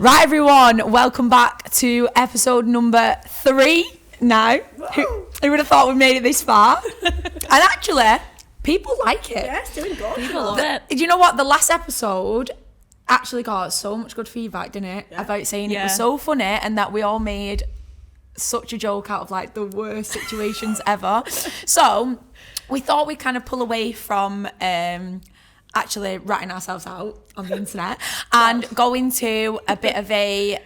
Right, everyone, welcome back to episode number 3 now. Who would have thought we made it this far? And actually, people like it. Yeah, it's doing good. People love it. Do you know what? The last episode actually got so much good feedback, didn't it? Yeah. About saying it was so funny and that we all made such a joke out of like the worst situations ever. So we thought we'd kind of pull away from actually writing ourselves out on the internet and go into a bit of a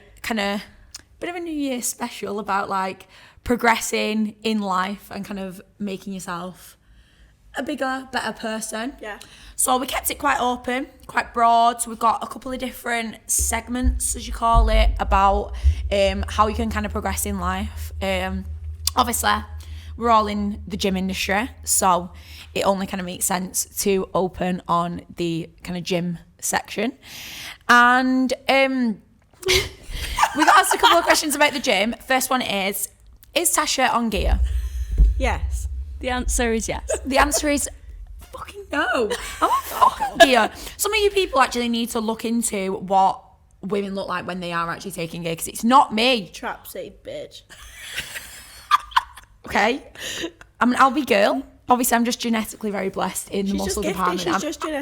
New Year special about like progressing in life and kind of making yourself a bigger, better person. Yeah. So we kept it quite open, quite broad. So we've got a couple of different segments, as you call it, about how you can kind of progress in life. Obviously, we're all in the gym industry, so it only kind of makes sense to open on the kind of gym section. And we got asked a couple of questions about the gym. First one is Tasha on gear? Yes. The answer is yes. The answer is fucking no. I'm on fucking gear. Some of you people actually need to look into what women look like when they are actually taking gear, because it's not me. Trapsy, bitch. Okay? I'm an Albie girl. Obviously, I'm just genetically very blessed in the muscle department.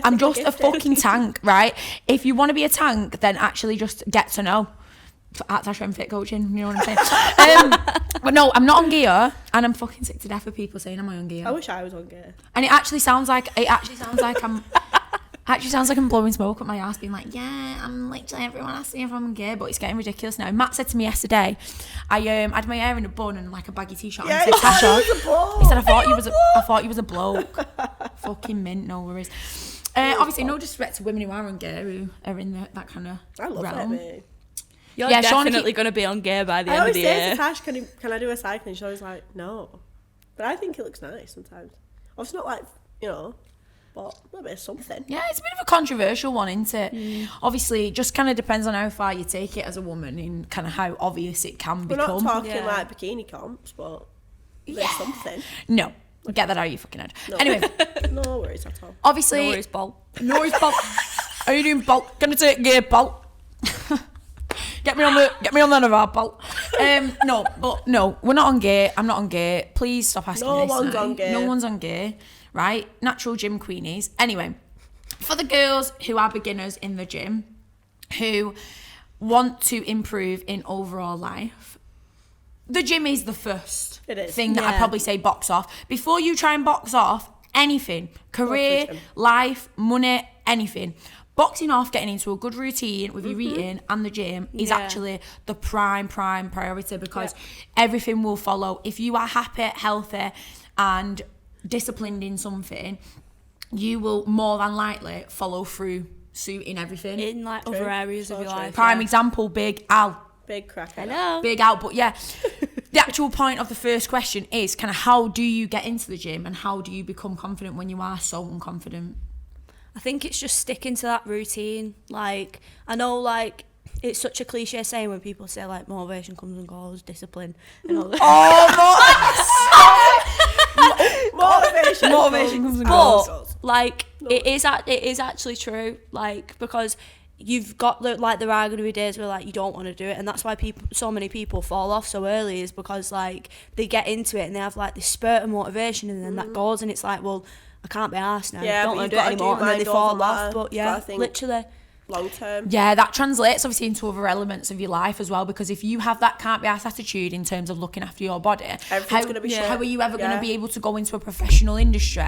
I'm just a fucking tank, right? If you want to be a tank, then actually just get to know. At Tasha and Fit Coaching, you know what I'm saying? But no, I'm not on gear, and I'm fucking sick to death of people saying, "Am I on gear?" I wish I was on gear. And it actually sounds like I'm blowing smoke at my ass, being like, "Yeah, I'm literally everyone asking if I'm on gear," but it's getting ridiculous now. Matt said to me yesterday, I had my hair in a bun and like a baggy t-shirt. Yeah, and he said, Tasha, he said, I thought you was a bloke. Fucking mint, no worries. Obviously, no disrespect to women who are on gear, who are in that kind of I love realm. it, mate. You're definitely going to be on gear by the end of the year. I always say to Tash, can I do a cycling? She's always like, no. But I think it looks nice sometimes. Obviously not like, but a little bit of something. Yeah, it's a bit of a controversial one, isn't it? Obviously, it just kind of depends on how far you take it as a woman and kind of how obvious it can become. We're not talking like bikini comps, but there's something. No. Get that out of your fucking head. No. Anyway. No worries at all. Obviously. No worries, Bolt. No worries, Bolt. How you doing, Bolt? Gonna take gear, Bolt. Get me on the end of our Bolt. No, we're not on gear. I'm not on gear. Please stop asking No this. one's on gear. No one's on gear, right? Natural gym queenies. Anyway, for the girls who are beginners in the gym, who want to improve in overall life, the gym is the first thing that I'd probably say box off. Before you try and box off anything, career, life, money, anything, boxing off getting into a good routine with your eating and the gym is actually the prime priority, because everything will follow. If you are happy, healthy and disciplined in something, you will more than likely follow through suit in everything. In like other areas of your life. Prime example, Big Al. Big crack. Hello. Big Al. But yeah, the actual point of the first question is kind of how do you get into the gym and how do you become confident when you are so unconfident? I think it's just sticking to that routine. Like, I know, like, it's such a cliche saying when people say, like, motivation comes and goes, discipline, and all that. Motivation comes and But, goes. like, it is actually true. Like, because you've got, like, there are going to be days where, like, you don't want to do it. And that's why so many people fall off so early, is because, like, they get into it and they have, like, this spurt of motivation and then that goes and it's like, well, I can't be arsed now. Yeah, I don't want to do it anymore. And then they fall off. But yeah, literally. Long term. Yeah, that translates obviously into other elements of your life as well, because if you have that can't be arsed attitude in terms of looking after your body, how are you ever going to be able to go into a professional industry,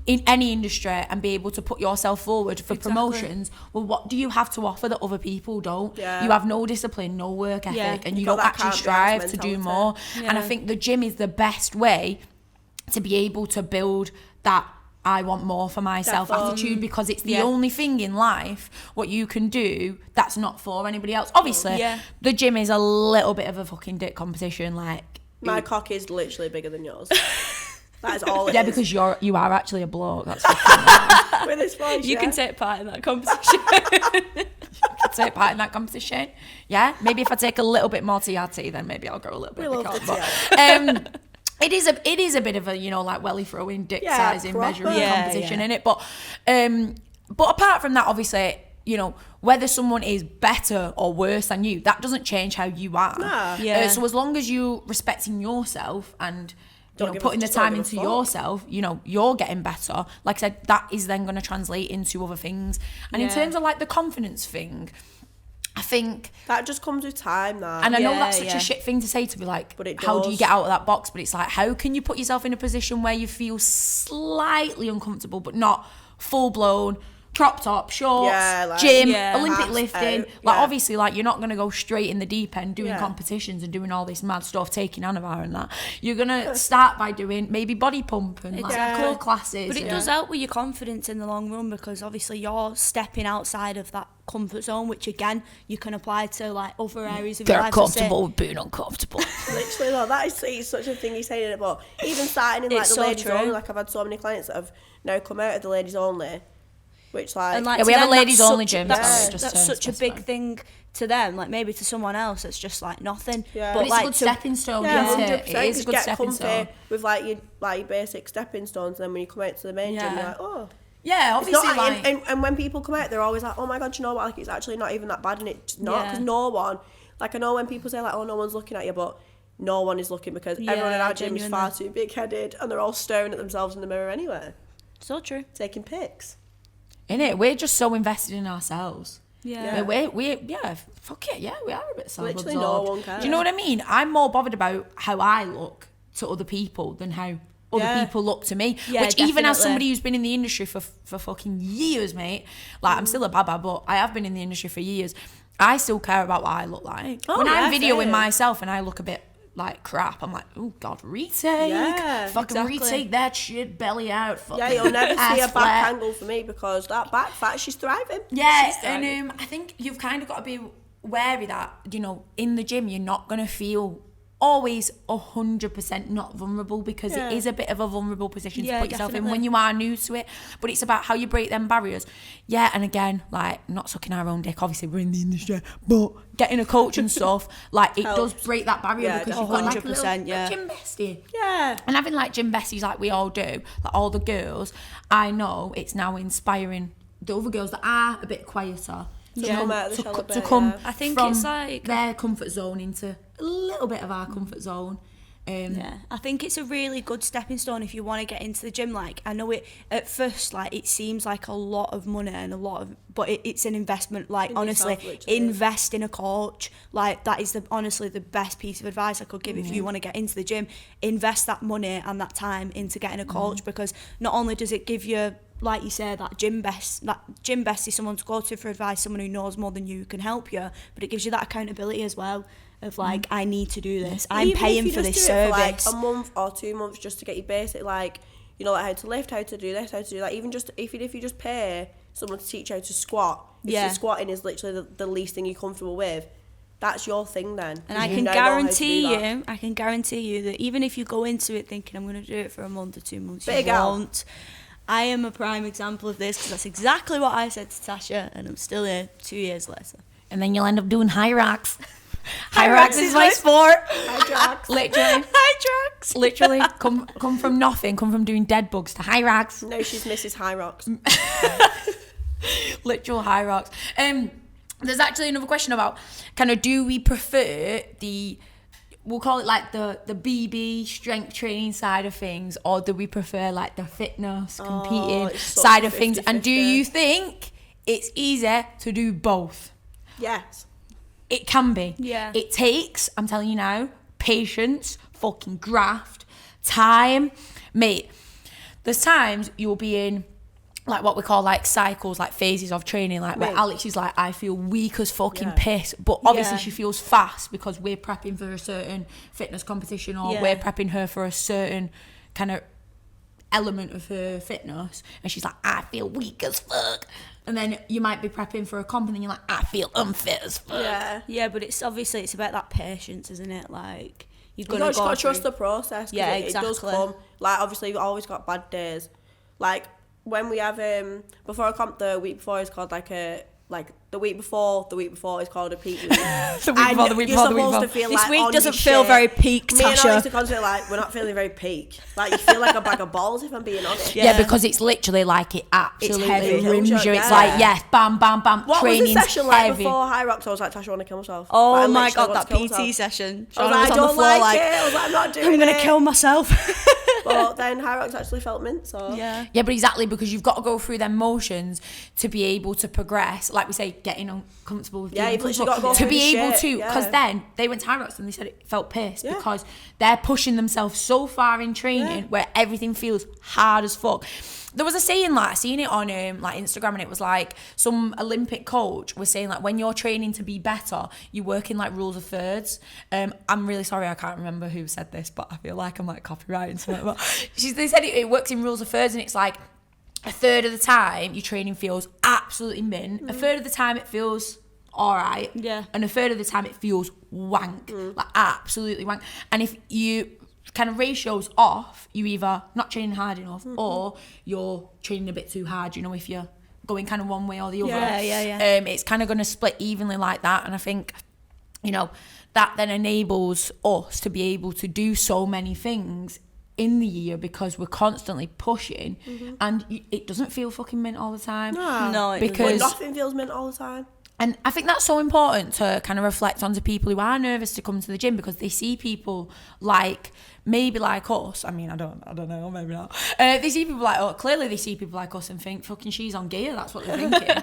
in any industry, and be able to put yourself forward for promotions? Well, what do you have to offer that other people don't? You have no discipline, no work ethic, and you don't actually strive to do more. And I think the gym is the best way to be able to build that I want more for myself attitude, because it's the only thing in life what you can do that's not for anybody else. Obviously, the gym is a little bit of a fucking dick competition. Like, my cock is literally bigger than yours. That is all it is. Yeah, because you are actually a bloke. That's fucking with his voice, You can take part in that competition. take part in that competition. Yeah, maybe if I take a little bit more TRT, then maybe I'll grow a little bit We of a love cock. the It is a bit of a, like welly throwing, dick sizing, measuring competition in it. But apart from that, obviously, you know, whether someone is better or worse than you, that doesn't change how you are. No. Yeah. So as long as you're respecting yourself and Don't give putting the just don't time give a into fuck. yourself, you're getting better. Like I said, that is then going to translate into other things. And in Yeah. terms of like the confidence thing, I think, That just comes with time, that. and I know Yeah, that's such yeah. a shit thing to say, to be like, But it how do you does. get out of that box? But it's like, how can you put yourself in a position where you feel slightly uncomfortable, but not full blown, crop top, shorts, Yeah, like, gym, Yeah. Olympic ass lifting. out, Like yeah. obviously, like you're not gonna go straight in the deep end doing Yeah. competitions and doing all this mad stuff, taking Anavar and that. You're gonna start by doing maybe body pump and like Exactly. core classes. But it and- does help with your confidence in the long run, because obviously you're stepping outside of that comfort zone, which again you can apply to like other areas of your They're life. comfortable with being uncomfortable. Literally, though, that is it's such a thing you're saying it, but even starting in like It's the so ladies true. only, like I've had so many clients that have now come out of the ladies only, which like, And like Yeah, we to have a them, ladies that's only such- gym, That's, sorry, just that's to such a specify. big thing to them. Like maybe to someone else, it's just like nothing. Yeah. But it's like a good to- stepping stone, yeah, isn't 100%. it? It is a Just good get stepping comfy stone. with like your basic stepping stones, and then when you come out to the main gym, Yeah. you're like, oh. Yeah, It's not obviously, like, like, and when people come out, they're always like, oh my god, you know what, like it's actually not even that bad, and it's not, Yeah. because no one, like I know when people say like, oh, no one's looking at you, but no one is looking, because everyone in Yeah, our gym is far too big-headed, and they're all staring at themselves in the mirror anyway, So true. taking pics. innit? We're just so invested in ourselves. Yeah. Fuck it, yeah, we are a bit self-absorbed. Literally no one cares. Do you know what I mean? I'm more bothered about how I look to other people than how other Yeah. people look to me. Yeah, Which even as definitely. somebody who's been in the industry for fucking years, mate, like I'm still a baba, but I have been in the industry for years. I still care about what I look like. Oh, when I'm yeah, videoing same. myself and I look a bit like crap, I'm like, oh god, retake. Yeah, fucking exactly. retake that shit, belly out. Fucking Yeah, you'll never see a ass back flat. angle for me, because that back fat, she's thriving. Yeah, She's thriving. and I think you've kind of got to be wary that, in the gym, you're not going to feel always 100% not vulnerable, because Yeah. it is a bit of a vulnerable position Yeah, to put yourself in definitely. when you are new to it. But it's about how you break them barriers. Yeah, and again, like, not sucking our own dick, obviously we're in the industry, but getting a coach and stuff, like, it does Helps. break that barrier, Yeah, because you've got like a 100%, little yeah. gym bestie. Yeah. And having like gym besties like we all do, like all the girls, I know it's now inspiring the other girls that are a bit quieter To come out of the shell a to bit, come yeah. I think from it's like- their comfort zone into a little bit of our comfort zone. Yeah, I think it's a really good stepping stone if you want to get into the gym. Like, I know it at first, like, it seems like a lot of money and but it's an investment. Like, In honestly, yourself, literally. invest in a coach. Like, that is honestly the best piece of advice I could give if you want to get into the gym. Invest that money and that time into getting a coach, because not only does it give you, like you say, that gym bestie, someone to go to for advice, someone who knows more than you, who can help you, but it gives you that accountability as well. Of like, I need to do this. I'm Even if paying you for just this do it for, service. like a month or 2 months just to get your basic, like, like how to lift, how to do this, how to do that. Even just if you just pay someone to teach you how to squat, if Yeah. the squatting is literally the least thing you're comfortable with, that's your thing then. And I You can now know how to guarantee do that. I can guarantee you that even if you go into it thinking I'm going to do it for a month or 2 months, Big you out. won't. I am a prime example of this, because that's exactly what I said to Tasha, and I'm still here 2 years later. And then you'll end up doing high rocks. High rocks is my sport. Literally. Hi, drugs. Literally, come from nothing, come from doing dead bugs to high rocks. No, she's Mrs. High Rocks. Literal high rocks. There's actually another question about kind of, do we prefer we'll call it like the BB strength training side of things, or do we prefer like the fitness competing it's such side a of things? And do 50-50. you think it's easier to do both? Yes. It can be. Yeah. It takes, I'm telling you now, patience, fucking graft, time. Mate, there's times you'll be in like what we call like cycles, like phases of training, like where Mate. Alex is like, I feel weak as fucking Yeah. piss, but obviously Yeah. she feels fast because we're prepping for a certain fitness competition, or Yeah. we're prepping her for a certain kind of element of her fitness, and she's like, I feel weak as fuck. And then you might be prepping for a comp and then you're like, I feel unfit as fuck. Yeah. Yeah, but it's about that patience, isn't it? Like, you're You going to just go gotta trust through- the process. 'Cause Yeah, it does exactly. come. Like, obviously, you've always got bad days. Like, when we have before a comp, the week before is called like like the week before is called a peak week. the week you're supposed to feel This like week on doesn't your feel shit. very peak, Me and I used Tasha. to constantly like, we're not feeling very peak. Like you feel like a bag of balls, if I'm being honest. Yeah, because it's literally like it absolutely heavy. rims you. It's Yeah. like, bam, bam, bam. What was the training's session like heavy. before High Rocks? I was like, Tasha, I want to kill myself. Oh Like, I my literally god, want that to kill PT myself. session. I was Shauna like, was I on the don't floor like like, it. I was like, I'm not doing I'm gonna it. kill myself. But then High Rocks actually felt mint, so. Yeah. Yeah, but exactly, because you've got to go through them motions to be able to progress. Like we say, getting uncomfortable with Yeah, being you've literally uncomfortable. got to go to through be the able shit, to, because yeah. then they went to High Rocks and they said it felt pissed Yeah. because they're pushing themselves so far in training where everything feels hard as fuck. There was a saying, like I seen it on like Instagram, and it was like some Olympic coach was saying like, when you're training to be better, you work in like rules of thirds. I'm really sorry, I can't remember who said this, but I feel like I'm like copywriting something. But they said it works in rules of thirds, and it's like a third of the time your training feels absolutely mint. A third of the time it feels all right. Yeah. And a third of the time it feels wank, like absolutely wank. And if you kind of ratios off, you either not training hard enough or you're training a bit too hard, you know, if you're going kind of one way or the other. Yeah. It's kind of going to split evenly like that. And I think, you know, that then enables us to be able to do so many things in the year because we're constantly pushing and it doesn't feel fucking mint all the time. No, it because But nothing feels mint all the time. and I think that's so important to kind of reflect onto people who are nervous to come to the gym because they see people like maybe like us. I mean, I don't know, maybe not. They see people like, clearly they see people like us and think, fucking, she's on gear. That's what they're thinking.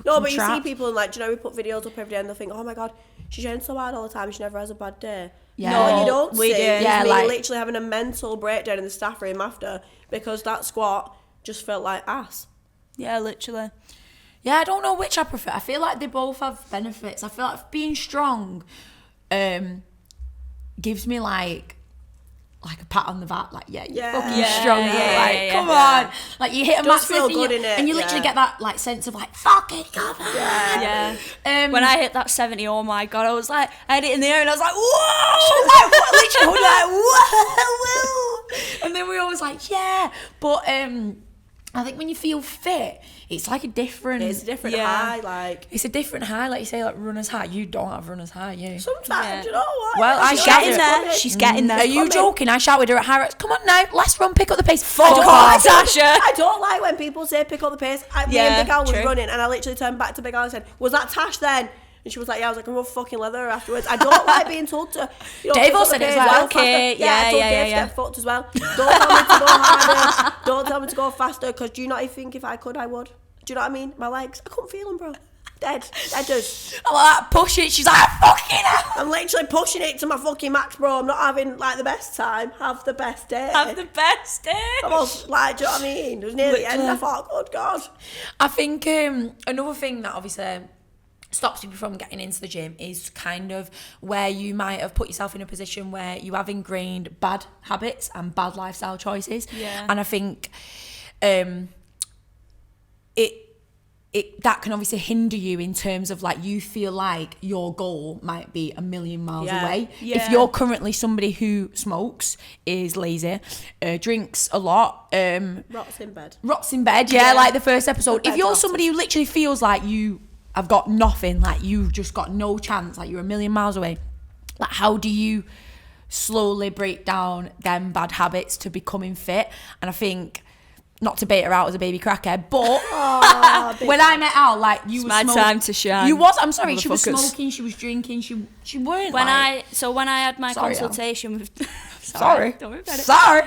No, but you trap. see people and like, do you know, we put videos up every day and they think, oh my god, she trains so hard all the time, she never has a bad day. Yeah. No, what you don't We see do. is Yeah, me like- literally having a mental breakdown in the staff room after because that squat just felt like ass. Yeah, literally. Yeah, I don't know which I prefer. I feel like they both have benefits. I feel like being strong gives me like a pat on the back, like, yeah, you're fucking strong. Come on. Like, you hit a Does max feel lift good and, in it, and you literally get that, like, sense of, like, fucking come on. Yeah. When I hit that 70, oh my god, I was like, I had it in the air and I was like, whoa! like, what? Literally, we're like, whoa! And then we always like, yeah. But I think when you feel fit, it's like a different... It's a different high, like... It's a different high, like you say, like runner's high. You don't have runner's high, you. Sometimes, you know what? Well, I She's shouted getting there. She's getting there. Are you joking? I shouted her at Harrods. Come on now, let's run, pick up the pace. I Fuck don't off. like Tasha. I don't like when people say pick up the pace. Me and Big Al was true. running and I literally turned back to Big Al and said, was that Tash then? And she was like, yeah. I was like, I'm gonna fucking leather her afterwards. I don't like being told to, you know, Dave pick up also the said it as pace, well. go Okay, faster. I told Dave to get fucked as well. Don't tell me to go harder. Don't tell me to go faster, because do you not think if I could, I would? Do you know what I mean? My legs, I couldn't feel them, bro. Dead. Deaders. I'm like, push it. She's like, fucking hell. I'm literally pushing it to my fucking max, bro. I'm not having, like, the best time. Have the best day. Have the best day. I was like, do you know what I mean? It was near the end. I thought, good God. I think another thing that obviously stops you from getting into the gym is kind of where you might have put yourself in a position where you have ingrained bad habits and bad lifestyle choices. Yeah. And I think it that can obviously hinder you in terms of like you feel like your goal might be a million miles away. Yeah. If you're currently somebody who smokes, is lazy, drinks a lot, Rots in bed. rots in bed, like the first episode. The If you're bed somebody who literally feels like you have got nothing, like you've just got no chance, like you're a million miles away, like how do you slowly break down them bad habits to becoming fit? And I think, not to bait her out as a baby crackhead, but when I met Al, like you were my smoking. time to shine. You was, I'm sorry, she was Motherfuckers. smoking, she was drinking, she weren't When like, I had my Sorry, Al. consultation with... sorry, Don't worry about it. sorry.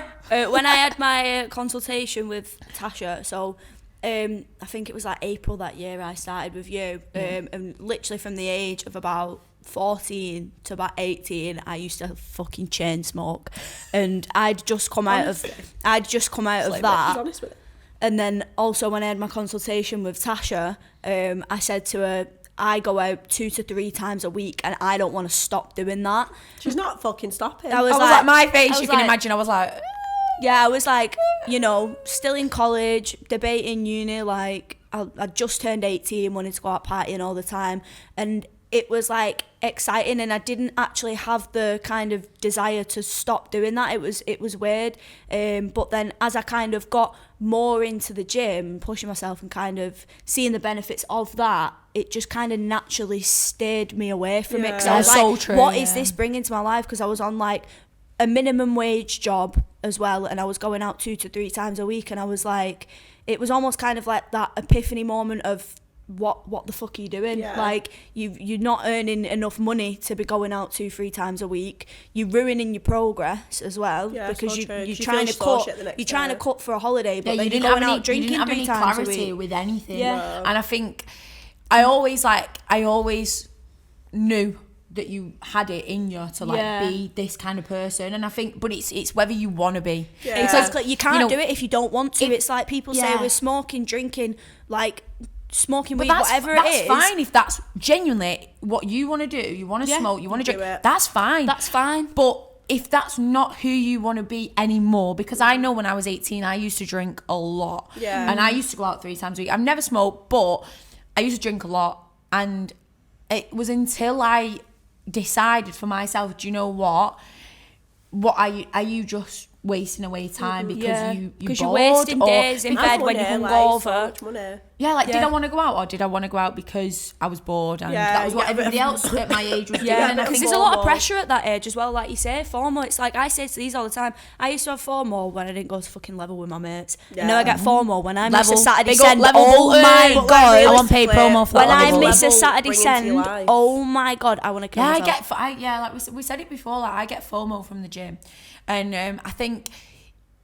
When I had my consultation with Tasha, so I think it was like April that year I started with you, and literally from the age of about 14 to about 18 I used to fucking chain smoke, and I'd just come out of He's that. honest with it. And then also when I had my consultation with Tasha, I said to her, I go out 2 to 3 times a week and I don't want to stop doing that. She's not fucking stopping. I was I was like, my face, I was you can like- imagine, I was like, Yeah, I was like, you know, still in college, debating uni, like, I just turned 18, wanted to go out partying all the time. And it was like exciting, and I didn't actually have the kind of desire to stop doing that. It was weird. But then as I kind of got more into the gym, pushing myself and kind of seeing the benefits of that, it just kind of naturally steered me away from it. 'Cause I was like, so true, what is this bringing to my life? Because I was on like a minimum wage job as well, and I was going out 2 to 3 times a week, and I was like, it was almost kind of like that epiphany moment of what the fuck are you doing? Yeah. Like you're not earning enough money to be going out 2-3 times a week. You're ruining your progress as well, Yeah, because so true. you're You trying feel to sore cut. shit the next You're trying to day. cut for a holiday, but Yeah, then you you're didn't have going out any, you drinking didn't have 3 any times a clarity week. with anything. Yeah. And I think I always knew that you had it in you to like Yeah. be this kind of person, and I think, but it's whether you want to be. Yeah. Exactly. You can't you know, do it if you don't want to. It's like people say Yeah. with smoking, drinking, like smoking But weed, that's, whatever that's it is. fine if that's genuinely what you want to do. You want to Yeah. smoke, you want to Do drink. it. That's fine. That's fine. But if that's not who you want to be anymore, because I know when I was 18, I used to drink a lot. Yeah. And I used to go out 3 times a week. I've never smoked, but I used to drink a lot. And it was until I decided for myself, do you know what are you just wasting away time because you're because you're bored, wasting or days in bed when you're hungover. So much money. yeah, like, did Yeah. I want to go out, or did I want to go out because I was bored, and Yeah, that was what yeah, everybody else at my age was doing? Yeah, And I because think there's a lot of FOMO. pressure at that age as well, like you say, FOMO. It's like I say to these all the time, I used to have FOMO when I didn't go to fucking level with my mates. Yeah. And now I get FOMO when I miss a Level. Saturday Big up send. level Oh bulletin. my But, like, god. I want paid promo for When that. I level. miss a Level Saturday bring into your send, life. oh my god, I want to kill Yeah, myself. like we said it before, like I get FOMO from the gym, and I think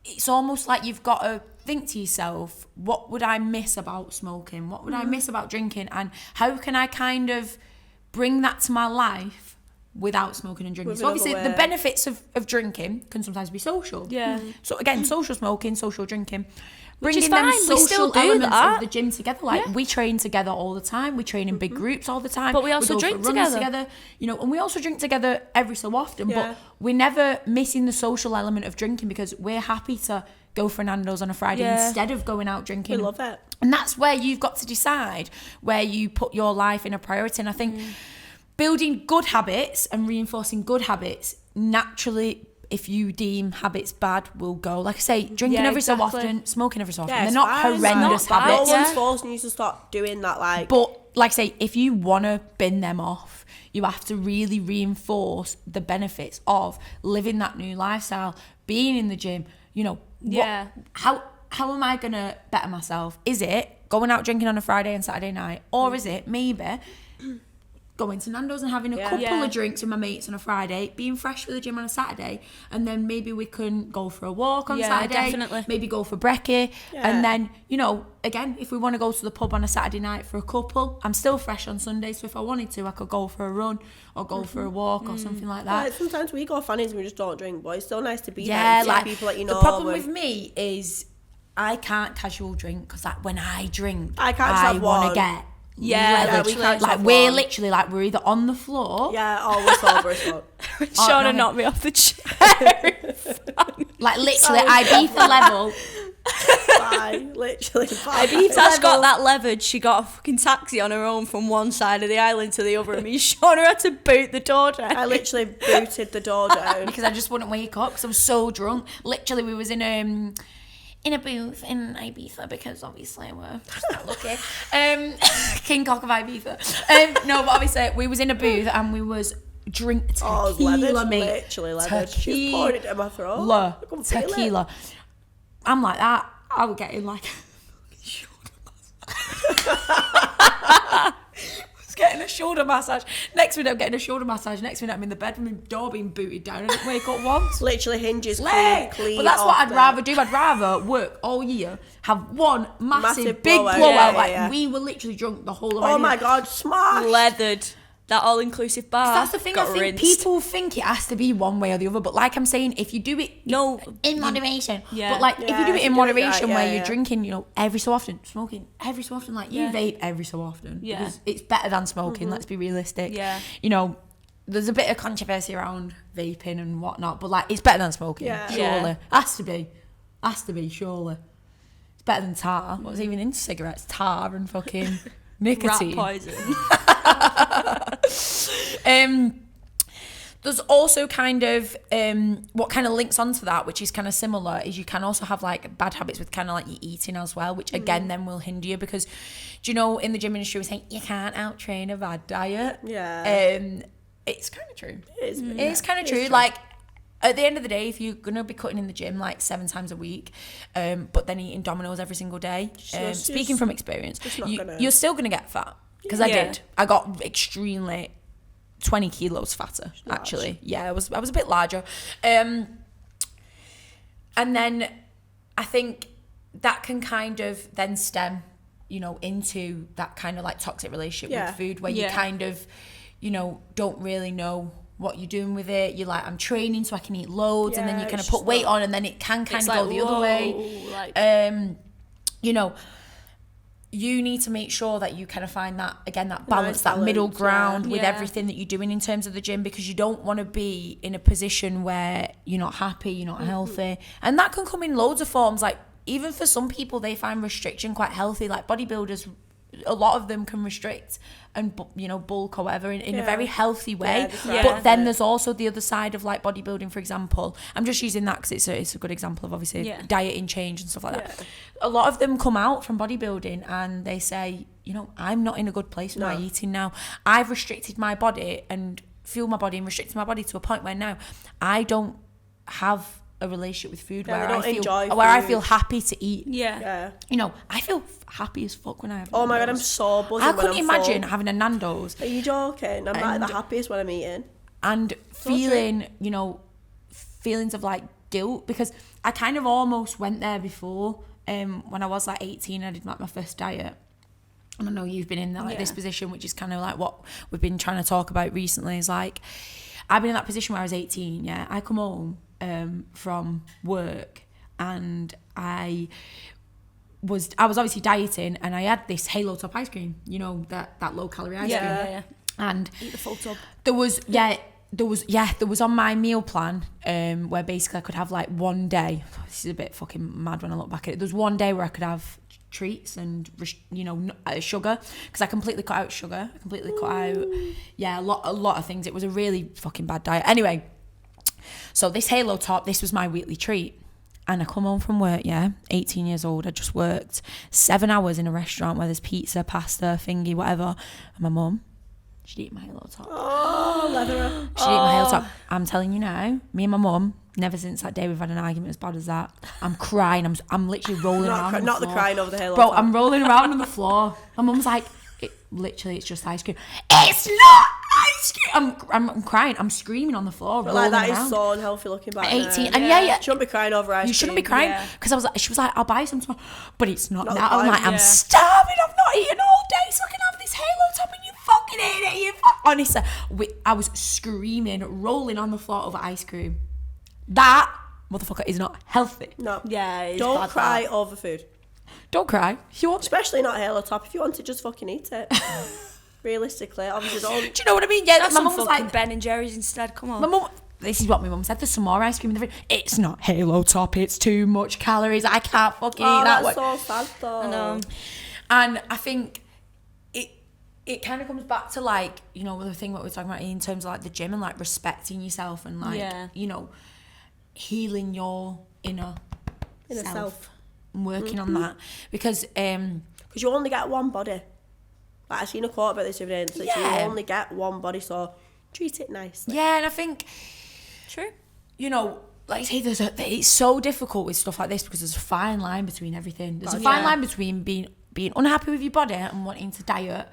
it's almost like you've got to think to yourself, what would I miss about smoking? What would I miss about drinking? And how can I kind of bring that to my life without smoking and drinking? With So obviously another the way. benefits of drinking can sometimes be social. Yeah. So again, social smoking, social drinking. Which is Bringing them fine, we still social do elements that. of the gym together. Like, Yeah. we train together all the time. We train in big groups all the time. But we also go for drink runs together. you know, and we also drink together every so often. Yeah. But we're never missing the social element of drinking, because we're happy to go for Nando's on a Friday Yeah. instead of going out We drinking. love it. And that's where you've got to decide where you put your life in a priority. And I think building good habits and reinforcing good habits naturally, if you deem habits bad, will go. Like I say, drinking Yeah, every so exactly. often, smoking every so often. Yeah, They're it's not fine. horrendous It's not bad. habits. No one's Yeah. forcing you to stop doing that. Like, But like I say, if you want to bin them off, you have to really reinforce the benefits of living that new lifestyle, being in the gym. You know, Yeah. how am I going to better myself? Is it going out drinking on a Friday and Saturday night? Or is it maybe going to Nando's and having a couple Yeah. of drinks with my mates on a Friday, being fresh for the gym on a Saturday, and then maybe we can go for a walk on Yeah, Saturday, definitely. maybe go for brekkie, Yeah. and then, you know, again, if we want to go to the pub on a Saturday night for a couple, I'm still fresh on Sunday, so if I wanted to, I could go for a run or go for a walk or something like that. like, sometimes we go fannies and we just don't drink, but it's still nice to be there. Yeah, and see like, people that you know. the problem and- with me is I can't casual drink, because like when I drink, I can't just have want to one. get Yeah, levered. we can't just like have we're one. literally like, we're either on the floor, Yeah, oh, we're sober as fuck. Shauna no, knocked me off the chair. like literally Ibiza level. Bye. Literally. Bye. Tash got that levered. She got a fucking taxi on her own from one side of the island to the other, and me and Shauna had to boot the door down. I literally booted the door down. Because I just wouldn't wake up because I was so drunk. Literally, we was in a booth in Ibiza, because obviously we're just not lucky. King Cock of Ibiza. No, but obviously we was in a booth and we was drink Oh, tequila, leathered, mate. literally leathered. She poured it down my throat. Tequila. I couldn't feel it. Tequila. I'm like that. I would get in like getting a shoulder massage. Next minute I'm getting a shoulder massage. Next minute I'm in the bed with my door being booted down. I didn't wake up once. Literally hinges Leg. clean But that's what off I'd there. rather do. I'd rather work all year, have one massive big blowout. blowout. Yeah, like yeah. we were literally drunk the whole of the way. Oh my god, smash! Leathered. That all-inclusive bar. That's the thing. got I think rinsed. people think it has to be one way or the other, but like I'm saying, if you do it No, in moderation, Yeah. but like if Yeah, you do if it you in do it right, moderation, yeah, where yeah. you're drinking, you know, every so often, smoking every so often, like you Yeah. vape every so often, Yeah. because it's better than smoking. Let's be realistic. Yeah. You know, there's a bit of controversy around vaping and whatnot, but like it's better than smoking. Yeah. Surely, Yeah. has to be. Surely, it's better than tar. What's even in cigarettes? Tar and fucking nicotine. rat poison. There's also kind of what kind of links onto that, which is kind of similar, is you can also have like bad habits with kind of like your eating as well, which again then will hinder you, because do you know in the gym industry we're saying you can't out train a bad diet. It's kind of true. It's kind of true. Like at the end of the day, if you're gonna be cutting in the gym like 7 times a week, but then eating Domino's every single day, speaking from experience, you're still gonna get fat. Because I did. I got extremely 20 kilos fatter, actually. Yeah, I was a bit larger. And then I think that can kind of then stem, you know, into that kind of like toxic relationship with food, where you kind of, you know, don't really know what you're doing with it. You're like, I'm training so I can eat loads, and then you kind of put weight on, and then it can kind of go the other way. Like, you know, you need to make sure that you kind of find that, again, that balance, that middle ground with everything that you're doing in terms of the gym, because you don't want to be in a position where you're not happy, you're not healthy. And that can come in loads of forms. Like, even for some people, they find restriction quite healthy. Like bodybuilders, a lot of them can restrict and, you know, bulk or whatever in a very healthy way. But then there's also the other side of like bodybuilding, for example. I'm just using that because it's a good example of obviously dieting change and stuff like that. A lot of them come out from bodybuilding and they say, you know, I'm not in a good place with my eating now. I've restricted my body and fueled my body and restricted my body to a point where now I don't have a relationship with food where I feel happy to eat. You know, I feel happy as fuck when I have Nando's. My god, I'm so buzzing. I couldn't imagine having a Nando's. Are you joking? I'm like the happiest when I'm eating. And feeling, you know, feelings of like guilt, because I kind of almost went there before. When I was like 18, I did like my first diet. And I know you've been in like this position, which is kind of like what we've been trying to talk about recently, is like, I've been in that position where I was 18, I come home from work, and I was obviously dieting, and I had this Halo Top ice cream, you know, that low calorie ice cream. And eat the full tub. There was on my meal plan where basically I could have like one day. This is a bit fucking mad when I look back at it. There was one day where I could have treats and, you know, sugar, because I completely cut out sugar. I completely cut out a lot of things. It was a really fucking bad diet. Anyway, so this Halo Top, this was my weekly treat. And I come home from work, 18 years old. I just worked 7 hours in a restaurant where there's pizza, pasta, thingy, whatever. And my mum, she'd eat my Halo Top. Oh, leather up. She'd eat my Halo Top. I'm telling you now, me and my mum, never since that day we've had an argument as bad as that. I'm crying. I'm literally rolling around on the floor. Not the crying over the Halo Bro, Top. I'm rolling around on the floor. My mum's like, it's just ice cream. It's not ice cream. I'm crying. I'm screaming on the floor. But like, that is so unhealthy looking back. 18, now. and You shouldn't be crying over ice cream. You shouldn't be crying, because she was like, I'll buy some tomorrow, but it's not now. I'm like, I'm starving. I've not eaten all day, so I can have this Halo Top, and you fucking ate it. Honestly, I was screaming, rolling on the floor over ice cream. That motherfucker is not healthy. No. It's don't bad cry that. over food. Don't cry. Especially not Halo Top. If you want to, just fucking eat it. Realistically, obviously don't. Do you know what I mean? Yeah, That's my some mum was fucking like, Ben and Jerry's instead. Come on. my mum. This is what my mum said. There's some more ice cream in the fridge. It's not Halo Top. It's too much calories. I can't fucking eat that. That's so sad though. I know. And I think it kind of comes back to like, you know, the thing what we're talking about in terms of like the gym and like respecting yourself and like, you know, healing your inner self and working on that, because you only get one body. Like, I seen a quote about this the other day, and it's like, you only get one body, so treat it nicely. Yeah, and I think, true, you know, like I say, it's so difficult with stuff like this, because there's a fine line between everything. There's a fine line between being unhappy with your body and wanting to diet,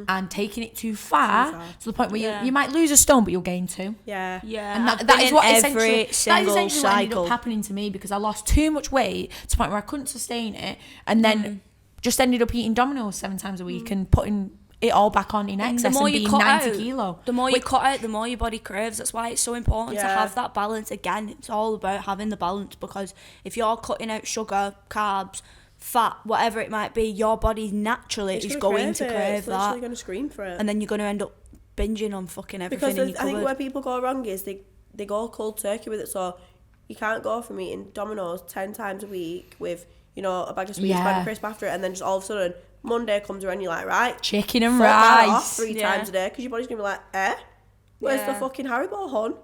and taking it too far to the point where you might lose a stone, but you'll gain 2. Yeah. And that is what essentially what ended up happening to me, because I lost too much weight to the point where I couldn't sustain it, and then just ended up eating Domino's 7 times a week and putting it all back on in excess and being 90 kilo. The more you cut out, the more your body craves. That's why it's so important to have that balance. Again, it's all about having the balance, because if you're cutting out sugar, carbs, fat, whatever it might be, your body naturally is going to crave it's that. It's going to scream for it. And then you're going to end up binging on fucking everything in your cupboard. I think where people go wrong is they go cold turkey with it. So you can't go from eating Domino's 10 times a week with, you know, a bag of sweets, bag of crisp after it, and then just all of a sudden Monday comes around, you're like, right, chicken and fuck that rice. off 3 times a day, because your body's going to be like, where's the Yeah. fucking Haribo, hon?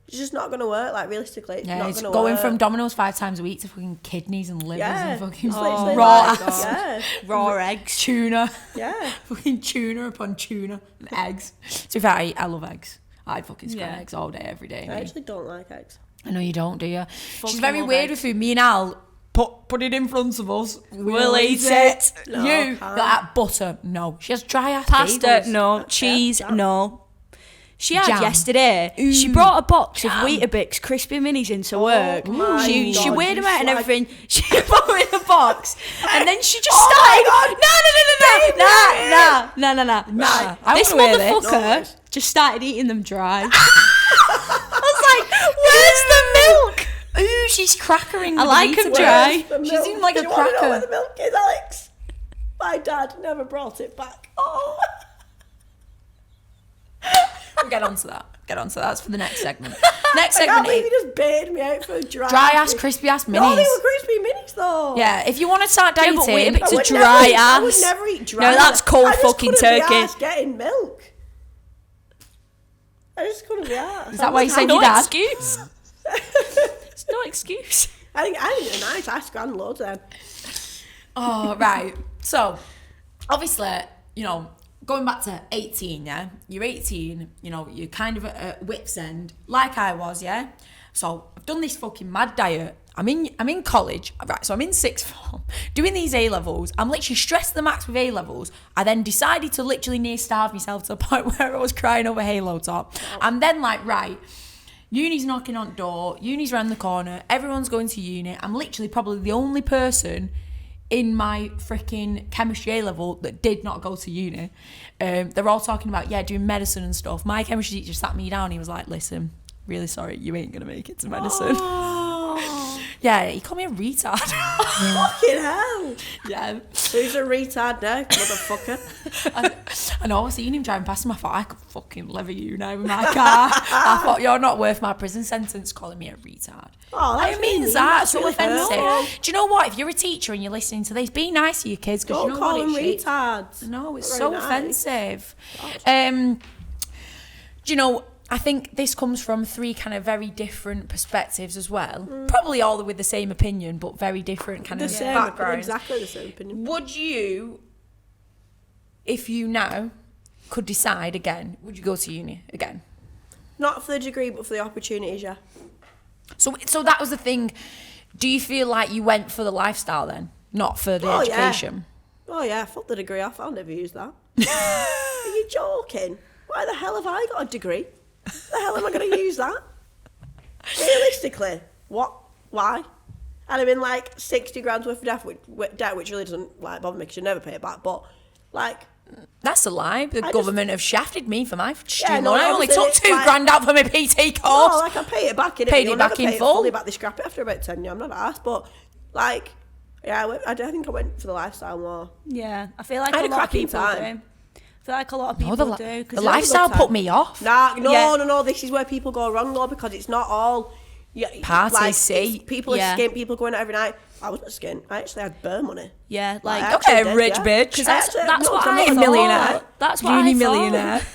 It's just not going to work, like, realistically. It's Yeah, not it's going to going work. from Domino's 5 times a week to fucking kidneys and livers and fucking It's literally raw like, ass. Yeah. Raw eggs. Tuna. Yeah. Fucking tuna upon tuna and eggs. To be fair, I love eggs. I'd fucking scram Yeah. eggs all day, every day. I me. actually don't like eggs. I know you don't, do you? She's Fucking very love weird eggs. with food. Me and Al, put it in front of us. We'll eat it. No, You, can't. that butter, no. She has dry ass Pasta, bagels. no. Cheese, jam. no. She had Jam. yesterday. She brought a box of Weetabix crispy minis into work. my She God, weighed you them out and slag. everything. She put them in the box, and then she just Oh started. my No. Nah, I This wanna wear this. motherfucker just started eating them dry. I was like, "Where's the milk?" Ooh, she's crackering. I with like the 'em Weetabix. dry. The She milk. seemed like Do a you want to know where cracker. the milk is, Alex? My dad never brought it back. Oh. We'll get onto that. That's for the next segment. Next I can't segment, believe you just baited me out for dry ass, crispy ass minis. No, they were crispy minis though. Yeah, if you want to start Yeah, dating, but Weetabix I It's a would dry never eat, I would ass. never eat dry. No, that's cold I just fucking couldn't turkey. Be arsed getting milk. I just couldn't be arsed. Is that why you said no your dad? excuse. It's no excuse. I think they're nice. I scanned loads of them. Oh, right. So, obviously, going back to 18, yeah? You're 18, you're kind of at wit's end, like I was, yeah? So, I've done this fucking mad diet. I'm in college, right? So I'm in sixth form, doing these A-levels. I'm literally stressed to the max with A-levels. I then decided to literally near starve myself to the point where I was crying over Halo Top. And then right, uni's knocking on the door, uni's around the corner, everyone's going to uni. I'm literally probably the only person in my freaking chemistry A-level that did not go to uni. They're all talking about, doing medicine and stuff. My chemistry teacher sat me down, he was like, listen, really sorry, you ain't gonna make it to medicine. Yeah, he called me a retard. Fucking hell. Yeah. Who's a retard now, motherfucker? I know, I was seeing him driving past him, I thought, I could fucking lever you now with my car. I thought, you're not worth my prison sentence calling me a retard. Oh, that's I mean, really that's mean. so That's really offensive. hurtful. Do you know what? If you're a teacher and you're listening to this, be nice to your kids, because you Don't know call what them it's retards. No, it's Not so very nice. offensive. Do you know, I think this comes from 3 kind of very different perspectives as well. Probably all with the same opinion, but very different kind The of same, backgrounds. exactly the same opinion. Would you, if you now could decide again, would you go to uni again? Not for the degree, but for the opportunities, yeah. So that was the thing. Do you feel like you went for the lifestyle then, not for the Oh, yeah. education? Oh yeah, fuck the degree off. I'll never use that. Are you joking? Why the hell have I got a degree? The hell am I going to use that? Realistically, what? Why? And I'm in like 60 grand's worth of debt, which really doesn't like bother me because you never pay it back. But like, That's a lie. The I government have shafted me for my student no, loan. I only obviously took it's 2 like- grand out for my PT course. oh, like I pay it back in. Paid it back in full. Fully back. They scrap it after about 10 years. I'm not asked, but like, yeah, I think I went for the lifestyle more. Yeah, I feel like I a had a lot of cracking people time. do. I feel like a lot of people No, do. 'Cause the was a lifestyle good put time. me off. No. This is where people go wrong though, because it's not all Party, like, see. it's- people are Yeah. skint, people going out every night. I wasn't skint. I actually had bare money. yeah, I like actually Okay, did, rich yeah. bitch. because I that's actually- that's no, what I'm I not a thought. millionaire. That's what Uni I thought. millionaire.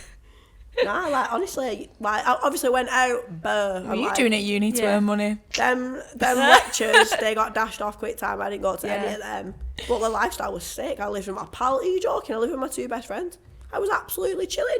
Nah, like honestly, like I obviously went out bare. What are you doing at uni to Yeah. earn money? Them lectures, they got dashed off quick time. I didn't go to any Yeah. of them. But the lifestyle was sick. I lived with my pal. Are you joking? I lived with my 2 best friends. I was absolutely chilling.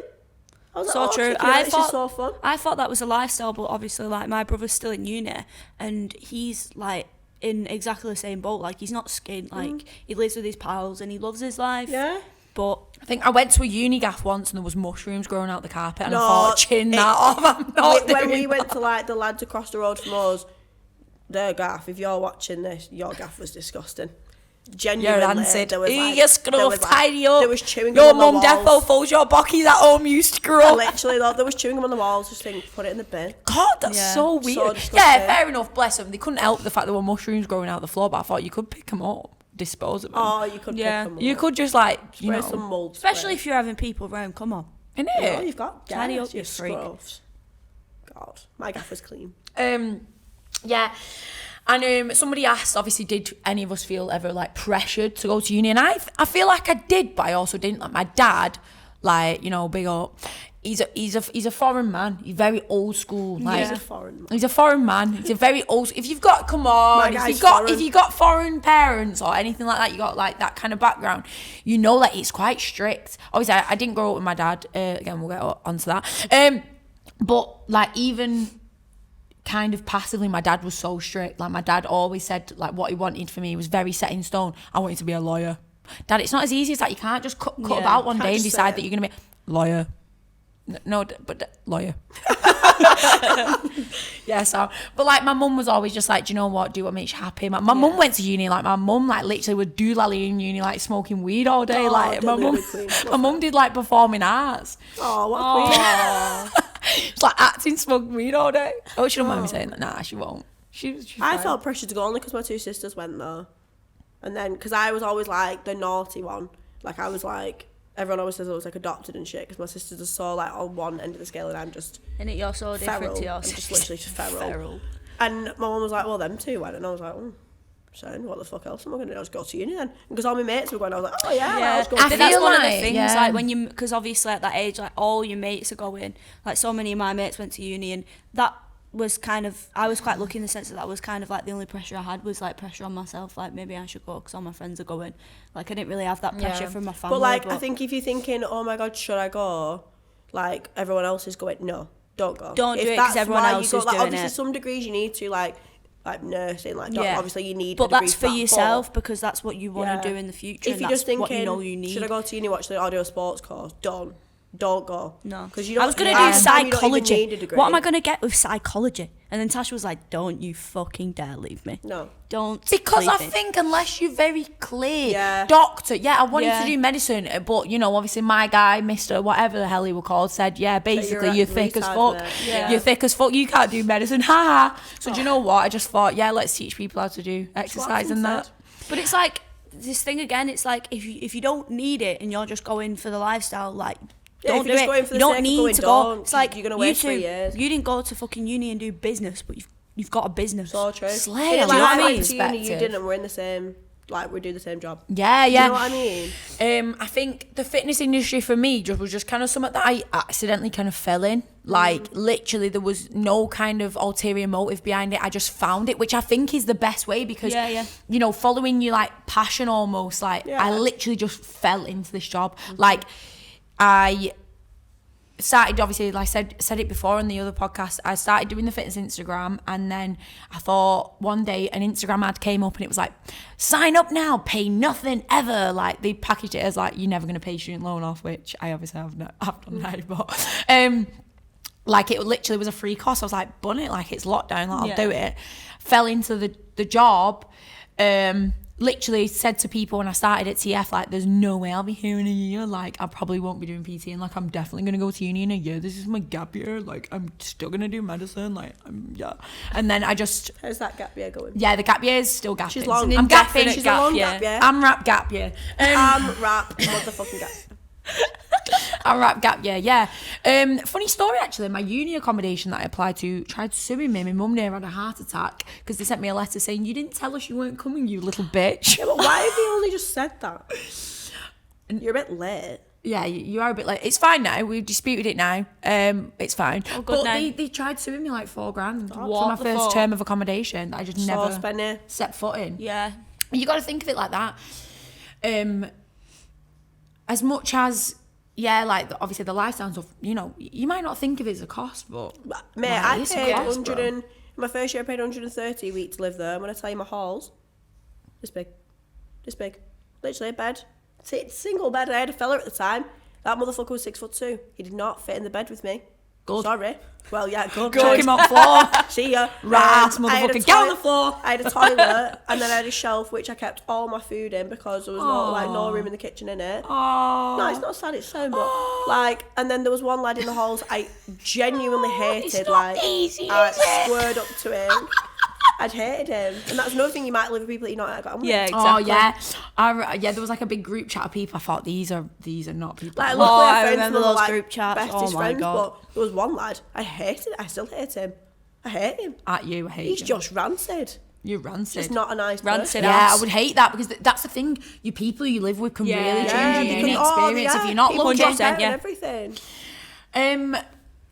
I was like, So oh, true. this is so fun. I thought that was a lifestyle, but obviously, like my brother's still in uni, and he's like in exactly the same boat. Like he's not skint. Like he lives with his pals and he loves his life. Yeah. But I think I went to a uni gaff once and there was mushrooms growing out the carpet and I No, thought, chin that off, I'm not when doing we went that. to like the lads across the road from us, their gaff, if you're watching this, your gaff was disgusting. Genuinely, Your answered, there was like, you there scruff, was, like, tidy up. There was chewing Your gum on mum the defo walls. folds your bockies at home, you screw. Literally, though, there was chewing gum on the walls. Just think, put it in the bin. God, that's Yeah. so weird. So disgusting. Yeah, fair enough, bless them. They couldn't help the fact there were mushrooms growing out the floor, but I thought you could pick them up, dispose of them. Oh, you could Yeah. pick them You up. could just like, you Spray know, some mold. especially if you're having people around, come on. innit? Oh, you've got Tidy gas, up, you you freak. scruffs. God, my gaff was clean. Yeah. And somebody asked, obviously, did any of us feel ever like pressured to go to uni? And I feel like I did, but I also didn't. Like my dad, like, you know, big up. He's a foreign man. He's very old school. Like, He's a foreign man. He's a foreign man. He's a very old. If you've got, come on, if you got foreign parents or anything like that, you got like that kind of background, you know that it's quite strict. Obviously, I didn't grow up with my dad. Again, we'll get onto that. But like even kind of passively, my dad was so strict. Like my dad always said like what he wanted for me was very set in stone. I want you to be a lawyer. Dad, it's not as easy as that. You can't just cut about one day and decide that you're gonna be a lawyer. No, but lawyer. Yeah, so, but like my mum was always just like, do you know what, do what makes you happy. My mum went to uni, like my mum like literally would do lally in uni, like smoking weed all day. Like my mum did like performing arts. Oh, what a queen. It's like acting, smoking weed all day. Oh, she don't mind me saying that. Nah, she won't. She's I fine. felt pressure to go only because my 2 sisters went there. And then, because I was always like the naughty one. Like I was like, everyone always says I was like adopted and shit because my sisters are so like on one end of the scale and I'm just And you're so different feral. to your I'm just literally just feral. feral. And my mum was like, well, them two went. And I was like, son, what the fuck else am I going to do? I'll just go to uni then. Because all my mates were going, I was like, oh yeah, let's go. I But that's feel one of the like, things, yeah. like when you, because obviously at that age, like all your mates are going, like so many of my mates went to uni, and that was kind of, I was quite lucky in the sense that was kind of like the only pressure I had was like pressure on myself, like maybe I should go because all my friends are going. Like I didn't really have that pressure from my family. But like, I think if you're thinking, oh my God, should I go? Like everyone else is going, no, don't go. Don't if do it because that's everyone why else you go, is like, doing obviously it. some degrees you need to like nursing, like obviously you need. But a degree that's for that, yourself because that's what you want to do in the future. If and you're that's just thinking, what you know you need. should I go to uni, watch the audio sports course? Don't go. No, because you don't. I was going to half do the time you don't even psychology. need a degree. What am I going to get with psychology? And then Tasha was like, "Don't you fucking dare leave me. No, don't." Because leave I me. think unless you're very clear, Yeah. doctor, I wanted to do medicine, but you know, obviously my guy, Mr. whatever the hell he was called, said, basically you're thick as fuck. You're thick as fuck, you can't do medicine, haha. So do you know what? I just thought, let's teach people how to do exercise and that. But it's like this thing again. It's like if you don't need it and you're just going for the lifestyle, like. Don't do it. You don't need to go. It's like you're gonna wait 3 years. You didn't go to fucking uni and do business, but you've got a business. So true. Slay. Yeah, Do you know what I mean? went to uni, you didn't, and we're in the same. Like we do the same job. Yeah. Do you know what I mean? I think the fitness industry for me was just kind of something that I accidentally kind of fell in. Like literally, there was no kind of ulterior motive behind it. I just found it, which I think is the best way because you know, following your like passion almost. Like I literally just fell into this job. Like I started, obviously, like I said it before on the other podcast, I started doing the fitness Instagram, and then I thought one day an Instagram ad came up and it was like, sign up now, pay nothing ever. Like they packaged it as like, you're never going to pay student loan off, which I obviously have done now, but like it literally was a free course. I was like, bun it, like it's lockdown, like I'll do it. Fell into the job, literally said to people when I started at TF, like, there's no way I'll be here in a year. Like, I probably won't be doing PT, and like, I'm definitely gonna go to uni in a year. This is my gap year. Like, I'm still gonna do medicine. Like, And then I just. How's that gap year going? Yeah, the gap year is still gapping. She's long. I'm gapping. She's a long gap year. I'm rap gap year. I'm rap motherfucking gap. I'm rap gap year. Yeah. Funny story actually. My uni accommodation that I applied to tried suing me. My mum near had a heart attack because they sent me a letter saying, you didn't tell us you weren't coming, you little bitch. Yeah, but why have they only just said that? You're a bit late. Yeah, you are a bit late. It's fine now. We've disputed it now. It's fine. Oh, good but now. they tried suing me like $4,000 for What my the first fuck? term of accommodation that I just never spenny. set foot in. Yeah. You got to think of it like that. As much as, like obviously the lifestyle stuff, you know, you might not think of it as a cost, but Mate, like, I it's a paid cost, 100 bro. and my first year I paid 130 a week to live there. And when I tell you my halls, this big, literally a bed, single bed. I had a fella at the time. That motherfucker was 6'2". He did not fit in the bed with me. Good. Sorry. Well, yeah, good. Chuck him on floor. See ya. Right, I had a motherfucker, get on the floor. I had a toilet and then I had a shelf which I kept all my food in because there was no room in the kitchen in it. Oh, No, it's not sad, it's so, but like, and then there was one lad in the halls I genuinely hated. It's not like, easy, I is it? squared up to him. I'd hated him, and that's another thing you might live with people that you're not got on with. Yeah, exactly. Oh yeah, there was like a big group chat of people. I thought these are not people. Like, Oh, luckily our I friends remember were, those like, group chats. bestest Oh my friends, God. but there was one lad I hated. I still hate him. I hate him. At you, I hate He's you. just rancid. You're rancid. Just not a nice Rancid person. ass. I would hate that because that's the thing. Your people you live with can Yeah. really change Yeah, your they uni can- experience if you're not people looking. drop out 100%, and yeah. everything.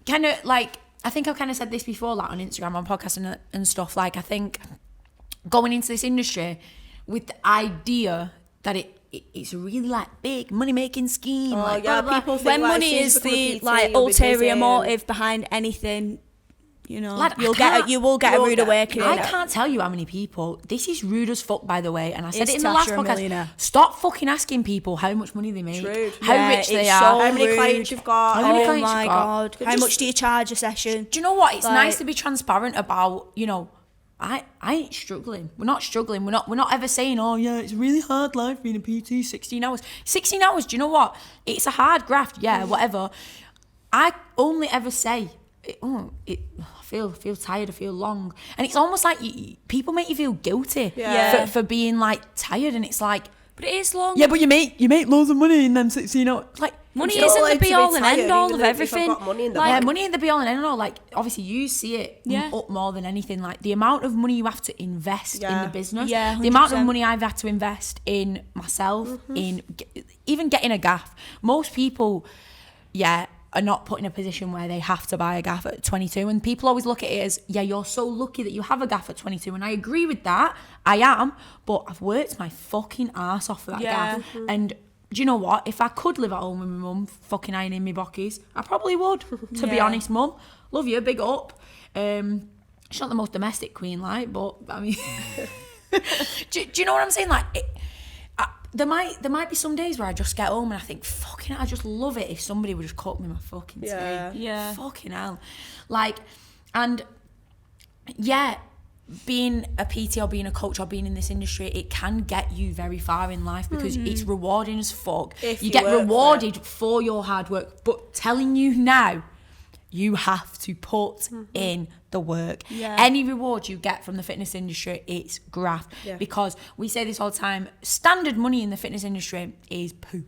Kind of like, I think I've kind of said this before, like on Instagram, on podcasts and stuff. Like, I think going into this industry with the idea that it's a really like big money making scheme. Oh, like, yeah, blah, blah. people think When like, money as is soon as you the become a PT, like you'll be busy ulterior and- motive behind anything, you know, Lad, I you will get a you'll rude get- awakening. I can't tell you how many people. This is rude as fuck, by the way. And I said Is it in the last Tasha a podcast. millionaire? Stop fucking asking people how much money they make, Rude. how Yeah, rich they it's are. so How many rude. clients you've got? How many Oh clients my you've got. god! How Just- much do you charge a session? Do you know what? It's Like- nice to be transparent about. You know, I ain't struggling. We're not struggling. We're not ever saying, oh yeah, it's a really hard life being a PT. 16 hours. 16 hours. Do you know what? It's a hard graft. Yeah, whatever. I only ever say, I feel tired. I feel long, and it's almost like people make you feel guilty Yeah. for being like tired, and it's like, But it is long. yeah, but you make loads of money in them 16 hours. Like, Money It's not isn't allowed the to be be all and tired, end all even of if I've everything. got money in the Like, yeah, money in the be all and end all. Like, obviously, you see it Yeah. up more than anything. Like, the amount of money you have to invest in Yeah. the business. Yeah, the amount of 100%. money I've had to invest in myself, in even getting a gaff. Most people, are not put in a position where they have to buy a gaff at 22. And people always look at it as, yeah, you're so lucky that you have a gaff at 22. And I agree with that. I am. But I've worked my fucking ass off for that Yeah. gaff. And do you know what? If I could live at home with my mum fucking ironing my bockies, I probably would, to be Yeah. honest, mum. Love you, big up. She's not the most domestic queen, like, but, I mean... do you know what I'm saying? Like, there might be some days where I just get home and I think, fucking hell, I just love it if somebody would just cook me my fucking tea. Yeah. Yeah. Fucking hell. Like, and, yeah... being a PT or being a coach or being in this industry, it can get you very far in life because it's rewarding as fuck. If you you get work for rewarded for your hard work, but telling you now, you have to put in the work. Yeah. Any reward you get from the fitness industry, it's graft. Yeah. Because we say this all the time, standard money in the fitness industry is poo.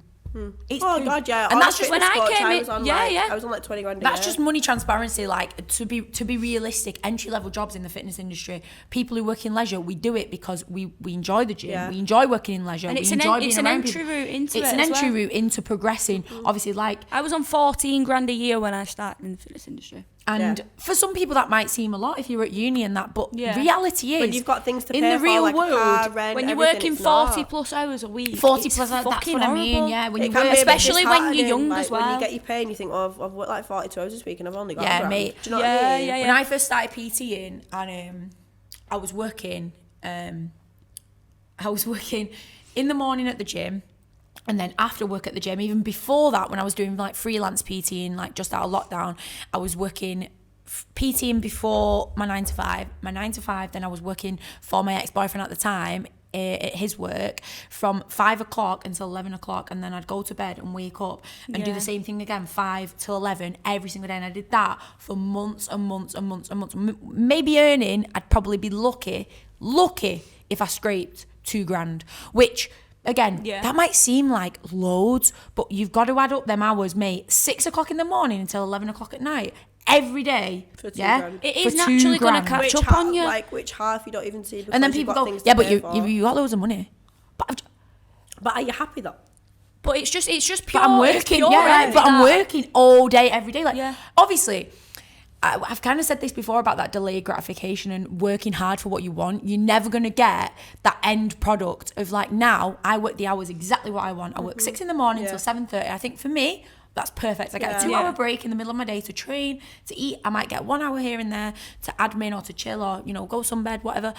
It's Oh poo. god, yeah. And that's just when I came I in- was on yeah, like, yeah. I was on like 20 grand a That's year. just money transparency. Like, to be realistic, entry level jobs in the fitness industry, people who work in leisure, we do it because we enjoy the gym, Yeah. we enjoy working in leisure, And we it's an enjoy en- being it's an around entry people. route into It's it an as entry well. route into progressing. Obviously, like, I was on 14 grand a year when I started in the fitness industry. and Yeah. for some people that might seem a lot if you're at uni and that, but Yeah. reality is when you've got things to in pay the for, real like world, a car, rent, When you're everything, working it's 40 not. plus hours a week, 40 it's plus, that's fucking what I mean. horrible. Yeah, when It you can work, be a bit especially when you're disheartening, young like, as When well. you get your pay and you think, oh, I've worked like 42 hours this week and I've only got Yeah, a grand. mate. Do you know what I mean? Yeah. when I first started PTing and I was working in the morning at the gym, and then after work at the gym. Even before that, when I was doing like freelance PTing, like just out of lockdown, I was working PTing before my 9 to 5. My 9 to 5, then I was working for my ex-boyfriend at the time at his work from 5 o'clock until 11 o'clock, and then I'd go to bed and wake up and do Yeah. the same thing again, 5 till 11 every single day. And I did that for months and months and months and months. Maybe earning, I'd probably be lucky if I scraped 2 grand, which again, Yeah. that might seem like loads, but you've got to add up them hours, mate. 6 o'clock in the morning until 11 o'clock at night every day. For 2 yeah, grand. It For is 2 naturally going to grand. catch up on you. Like which half you don't even see because And then you've people got go, things yeah, to but pay you for. you got loads of money. But are you happy though? But it's just pure. But I'm it's working, pure yeah, envy, but I'm that. working all day, every day. Like, Yeah. obviously, I've kind of said this before about that delayed gratification and working hard for what you want. You're never going to get that end product of like, now I work the hours exactly what I want. I work 6 in the morning Yeah. till 7:30. I think for me, that's perfect. I get a 2 Yeah. hour break in the middle of my day to train, to eat. I might get 1 hour here and there to admin or to chill or, you know, go sunbed, whatever.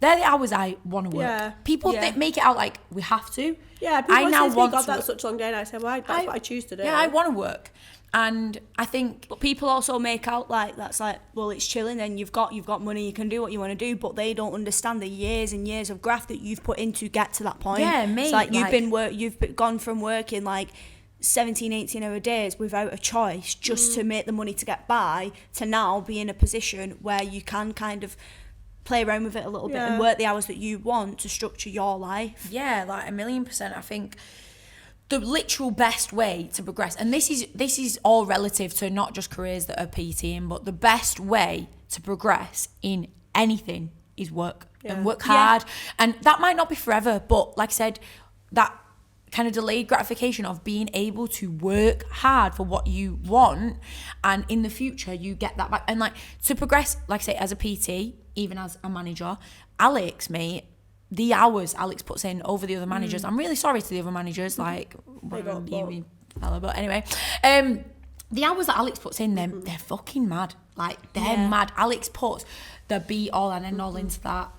They're the hours I want to work. Yeah. People Yeah. make it out like we have to. Yeah, people I now say to me, want God, to. that's such a long day, and I say, well, that's what I choose to do. Yeah, I want to work. And I think But people also make out like that's like, well, it's chilling and you've got money, you can do what you want to do, but they don't understand the years and years of graft that you've put in to get to that point. Yeah, mate, It's like like- you've gone from working like 17, 18 hour days without a choice just to make the money to get by to now be in a position where you can kind of play around with it a little bit and Yeah. work the hours that you want to structure your life. yeah, like 1,000,000%. I think the literal best way to progress, and this is all relative to not just careers that are PTing, but the best way to progress in anything is work. and work hard. And that might not be forever, but like I said, that kind of delayed gratification of being able to work hard for what you want, and in the future you get that back. And like to progress, like I say, as a PT, even as a manager, Alex, mate, the hours Alex puts in over the other managers, I'm really sorry to the other managers, like you fella, but anyway, the hours that Alex puts in, they're fucking mad. Like they're mad. Alex puts the be all and end all into that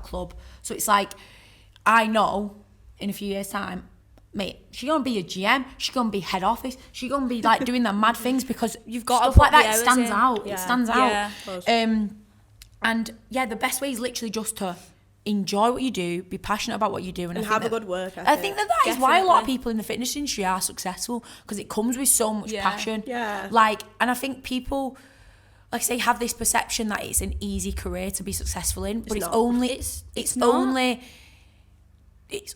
club. So it's like, I know in a few years' time, mate, she's gonna be a GM, she's gonna be head office, she's gonna be like doing the mad things, because you've got stuff to like that, it stands out. Yeah. It stands out. And the best way is literally just to enjoy what you do, be passionate about what you do, and have a good work ethic. I think that is why a lot of people in the fitness industry are successful, because it comes with so much passion. Yeah. Like, and I think people, like I say, have this perception that it's an easy career to be successful in, but it's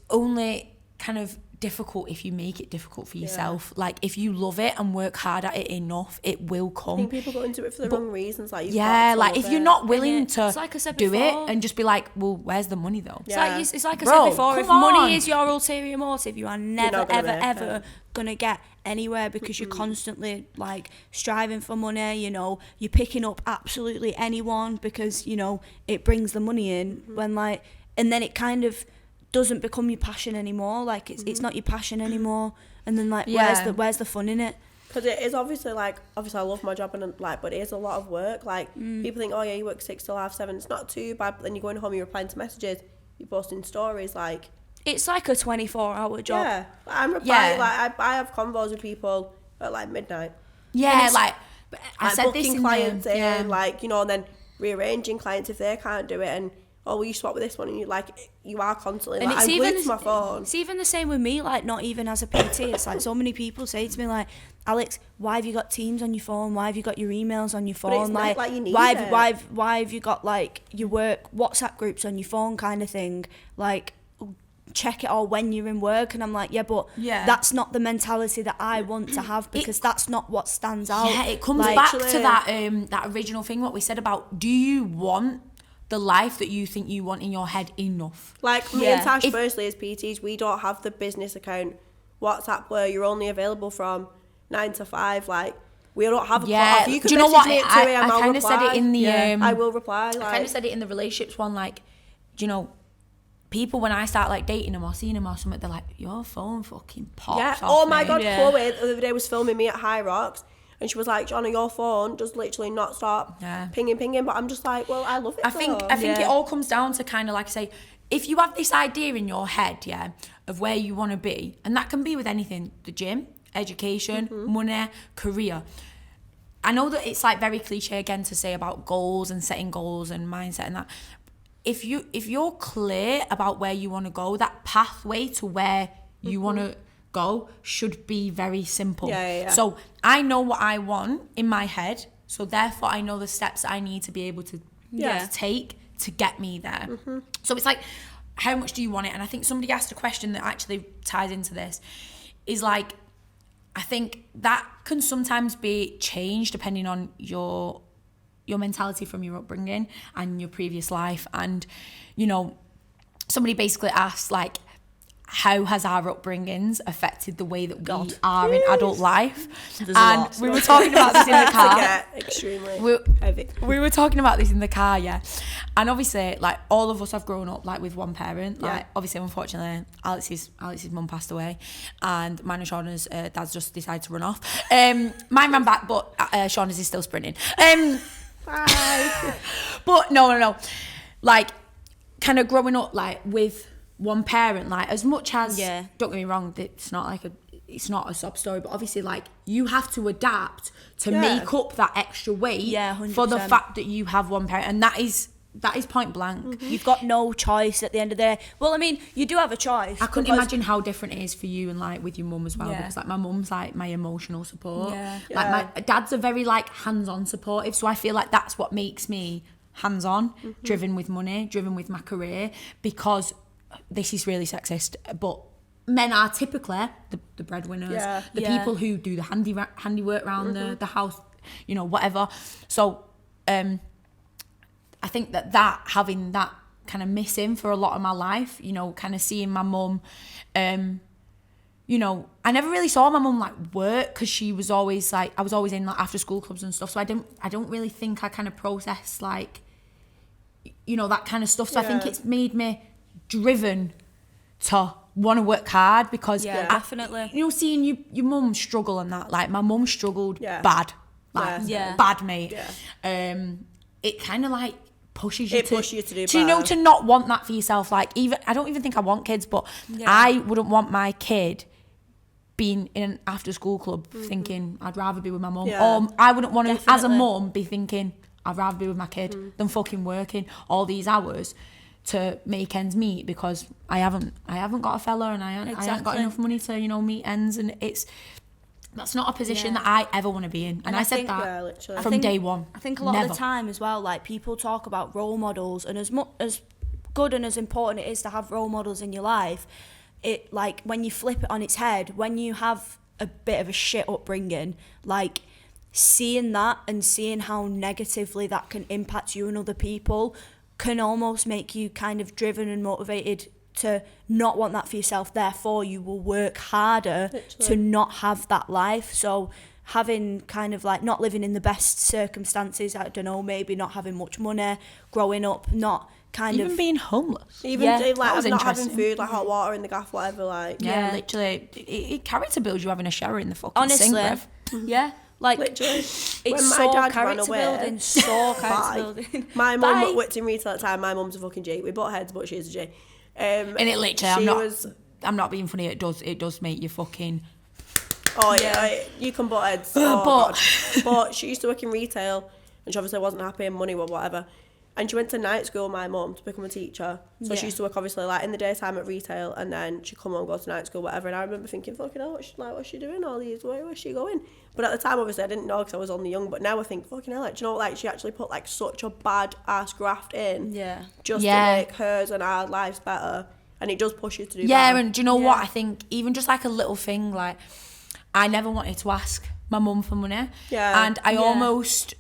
only kind of difficult if you make it difficult for yourself. Like, if you love it and work hard at it enough, it will come. I think people go into it for the wrong reasons. Like, if you're not willing to like I said do before, it and just be like, well, where's the money though? Yeah. It's like I Bro, said before, if come on. money is your ulterior motive, you are never, ever gonna get anywhere, because you're constantly like striving for money. You know, you're picking up absolutely anyone because, you know, it brings the money in, when like, and then it kind of doesn't become your passion anymore. Like it's not your passion anymore, and then like where's the fun in it? Because it is obviously I love my job, and like, but it is a lot of work. Like people think, oh yeah, you work 6 till 7:30. It's not too bad. But then you're going home, you're replying to messages, you're posting stories. Like, it's like a 24-hour job. Yeah, I'm replying. Like I have convos with people at like midnight. Yeah, like I said booking this in clients the, in, like, you know, and then rearranging clients if they can't do it, and will you swap with this one? And you are constantly And like, it's I'm even glued to my phone. It's even the same with me, like, not even as a PT. It's like so many people say to me, like, Alex, why have you got Teams on your phone? Why have you got your emails on your phone? But it's not like you need why it. why have you got like your work WhatsApp groups on your phone, kind of thing? Like, check it all when you're in work. And I'm like, but that's not the mentality that I want to have, because that's not what stands out. Yeah, it comes like, back to that original thing what we said about, do you want the life that you think you want in your head enough? Like, me and Tasha, firstly, as PTs, we don't have the business account WhatsApp where you're only available from 9 to 5. Like, we don't have a clock. If you could do you know what? me at 2 a.m, I kind of said it in the I will reply. Like, I kind of said it in the relationships one. Like, do you know, people, when I start like dating them or seeing them or something, they're like, your phone fucking pops off. Oh my god, Yeah. Chloe the other day was filming me at High Rocks, and she was like, Shauna, your phone does literally not stop pinging. But I'm just like, well, I love it. I think it all comes down to kind of like, say, if you have this idea in your head, of where you want to be, and that can be with anything, the gym, education, money, career. I know that it's like very cliche again to say about goals and setting goals and mindset and that. If you're clear about where you want to go, that pathway to where you want to go should be very simple. So I know what I want in my head, so therefore I know the steps I need to be able to take to get me there. So it's like, how much do you want it? And I think somebody asked a question that actually ties into this, is like, I think that can sometimes be changed depending on your mentality from your upbringing and your previous life. And, you know, somebody basically asked, like, how has our upbringings affected the way that we are in adult life? And we were talking about this in the car. Extremely heavy. We were talking about this in the car, and obviously, like, all of us have grown up like with one parent. Like, obviously, unfortunately, Alex's mum passed away, and mine and Shauna's dad's just decided to run off. Mine ran back, but Shauna's is still sprinting. Bye. But no, like, kind of growing up like with one parent, like, as much as don't get me wrong, it's not a sob story, but obviously, like, you have to adapt to make up that extra weight 100%. for the fact that you have one parent, and that is point blank. You've got no choice at the end of the day. Well, I mean, you do have a choice. I couldn't imagine how different it is for you and like with your mum as well, because like my mum's like my emotional support. Like my dad's a very like hands-on supportive, so I feel like that's what makes me hands-on, driven with money, driven with my career, because this is really sexist, but men are typically the breadwinners, the people who do the handiwork around the house, you know, whatever. So I think that having that kind of missing for a lot of my life, you know, kind of seeing my mum, you know, I never really saw my mum like work because she was always like, I was always in like after school clubs and stuff. So I don't really think I kind of processed like, you know, that kind of stuff. So I think it's made me driven to want to work hard because definitely, you know, seeing your mum struggle and that, like my mum struggled bad, like bad, mate. It kind of like pushes you to do better. You know, to not want that for yourself. Like, even I don't even think I want kids, but I wouldn't want my kid being in an after school club thinking I'd rather be with my mum, or I wouldn't want to as a mum be thinking I'd rather be with my kid than fucking working all these hours to make ends meet because I haven't got a fella and I haven't got enough money to, you know, meet ends, and that's not a position that I ever want to be in. And I said that from day one. I think a lot of the time as well, like people talk about role models, and as good and as important it is to have role models in your life, it, like, when you flip it on its head, when you have a bit of a shit upbringing, like seeing that and seeing how negatively that can impact you and other people can almost make you kind of driven and motivated to not want that for yourself. Therefore, you will work harder to not have that life. So having kind of like not living in the best circumstances, I don't know, maybe not having much money, growing up, not even being homeless, like not having food, like hot water in the gaff, whatever, like literally, it character builds you having a shower in the fucking sink, bruv. Like, literally, it's when my so dad character ran away, building, so character building. My mum worked in retail at the time. My mum's a fucking G. We butt heads, but she's a G. And it literally, I'm not being funny. It does make you fucking. Oh yeah, you can butt heads. But she used to work in retail, and she obviously wasn't happy in money or whatever. And she went to night school, my mum, to become a teacher. So she used to work obviously like in the daytime at retail, and then she'd come home and go to night school, whatever. And I remember thinking, fucking hell, what's she doing all these? Where's she going? But at the time, obviously, I didn't know because I was only young. But now I think, fucking hell, like, do you know, like, she actually put like such a bad ass graft in, just to make hers and our lives better. And it does push you to do better. And do you know what? I think even just like a little thing, like, I never wanted to ask my mum for money. And I almost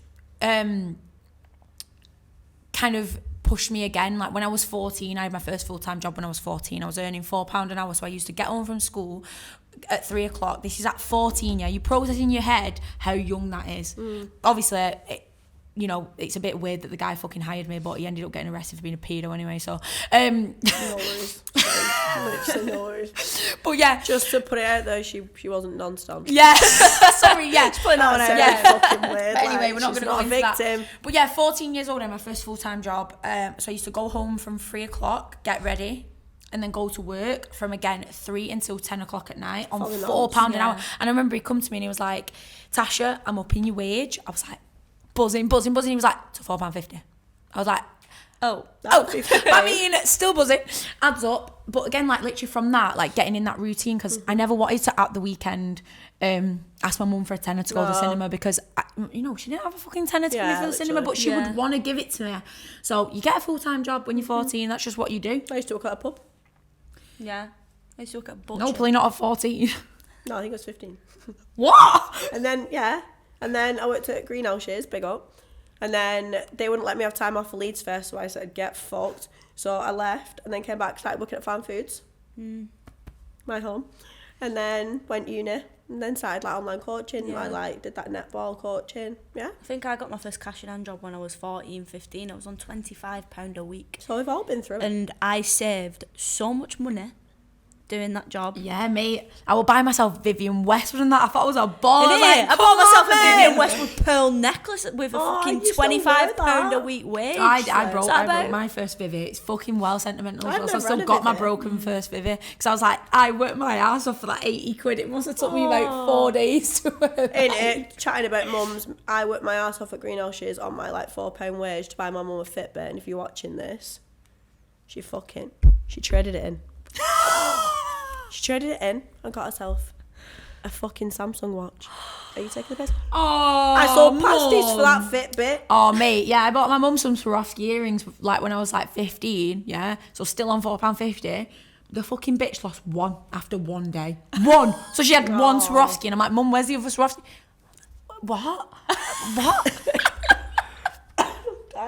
kind of pushed me again. Like when I was 14, I had my first full-time job when I was 14. I was earning £4 an hour, so I used to get home from school at 3 o'clock. This is at 14, you process in your head how young that is. Obviously, you know, it's a bit weird that the guy fucking hired me, but he ended up getting arrested for being a pedo anyway, so no worries. Literally no worries. But yeah, just to put it out there, she wasn't non-stan. Sorry, just putting that one out there. Fucking weird. But anyway, like, we're not going to go into victim. that. But yeah, 14 years old, I had my first full-time job. So I used to go home from 3 o'clock, get ready, and then go to work from again 3 until 10 o'clock at night on £4 an hour. And I remember he come to me and he was like, Tasha, I'm upping your wage. I was like, buzzing. He was like, it's £4.50. I was like, oh. I mean, still buzzing, adds up. But again, like literally from that, like getting in that routine, because I never wanted to at the weekend ask my mum for a tenner to go to the cinema, because you know, she didn't have a fucking tenner to give me for the cinema, but she would want to give it to me. So you get a full-time job when you're 14. That's just what you do. I used to work at a pub. I used to work at a butcher. No, probably not at 14. No, I think I was 15. What? And then I worked at Greenhouses, big up. And then they wouldn't let me have time off for Leeds Fest, so I said, get fucked. So I left and then came back, started working at Farm Foods, my home. And then went uni and then started like online coaching. I like did that netball coaching. I think I got my first cash in hand job when I was 14, 15. I was on £25 a week. So we've all been through it. And I saved so much money doing that job. Yeah, mate. I will buy myself Vivienne Westwood and that. I thought I was a ball. I bought myself a Vivienne Westwood pearl necklace with a fucking £25 a week wage. I broke my first Vivi. It's fucking well sentimental. So I still got my broken first Vivi, because I was like, I worked my ass off for like 80 quid. It must have took me about 4 days to work. In it, chatting about mums, I worked my ass off at Greenhouses on my like £4 wage to buy my mum a Fitbit. And if you're watching this, she traded it in. She traded it in and got herself a fucking Samsung watch. Are you taking the piss? Oh, I sold pasties for that Fitbit. Oh, mate, yeah, I bought my mum some Swarovski earrings like when I was like 15, so still on £4.50. The fucking bitch lost one after 1 day. One. So she had one Swarovski, and I'm like, Mum, where's the other Swarovski? What?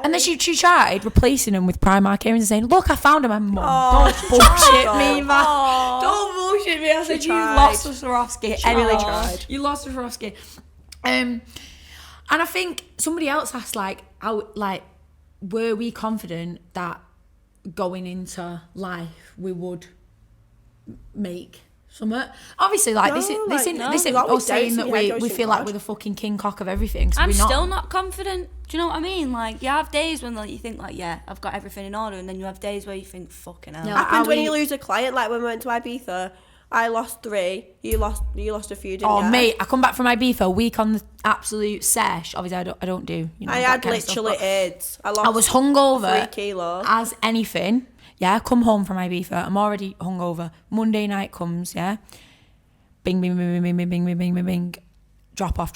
And then she tried replacing them with Primark earrings and saying, look, I found them. And Mum, don't bullshit me, man. Don't bullshit me. I said, you lost the Swarovski. Anyway, you lost the Swarovski. And I think somebody else asked, like, were we confident that going into life we would make something? Obviously, like, this isn't us saying that we feel like we're the fucking king cock of everything. I'm still not confident. Do you know what I mean? Like, you have days when, like, you think, like, yeah, I've got everything in order, and then you have days where you think, fucking hell. It happens when you lose a client. Like when we went to Ibiza, I lost 3. You lost a few, didn't you? Oh, mate, I come back from Ibiza a week on the absolute sesh. Obviously, I don't do, you know, I had literally AIDS. I was hungover 3 kilos. as anything. Yeah, come home from Ibiza. I'm already hungover. Monday night comes, yeah. Bing, bing, bing, bing, bing, bing, bing, bing, bing, bing. Drop off.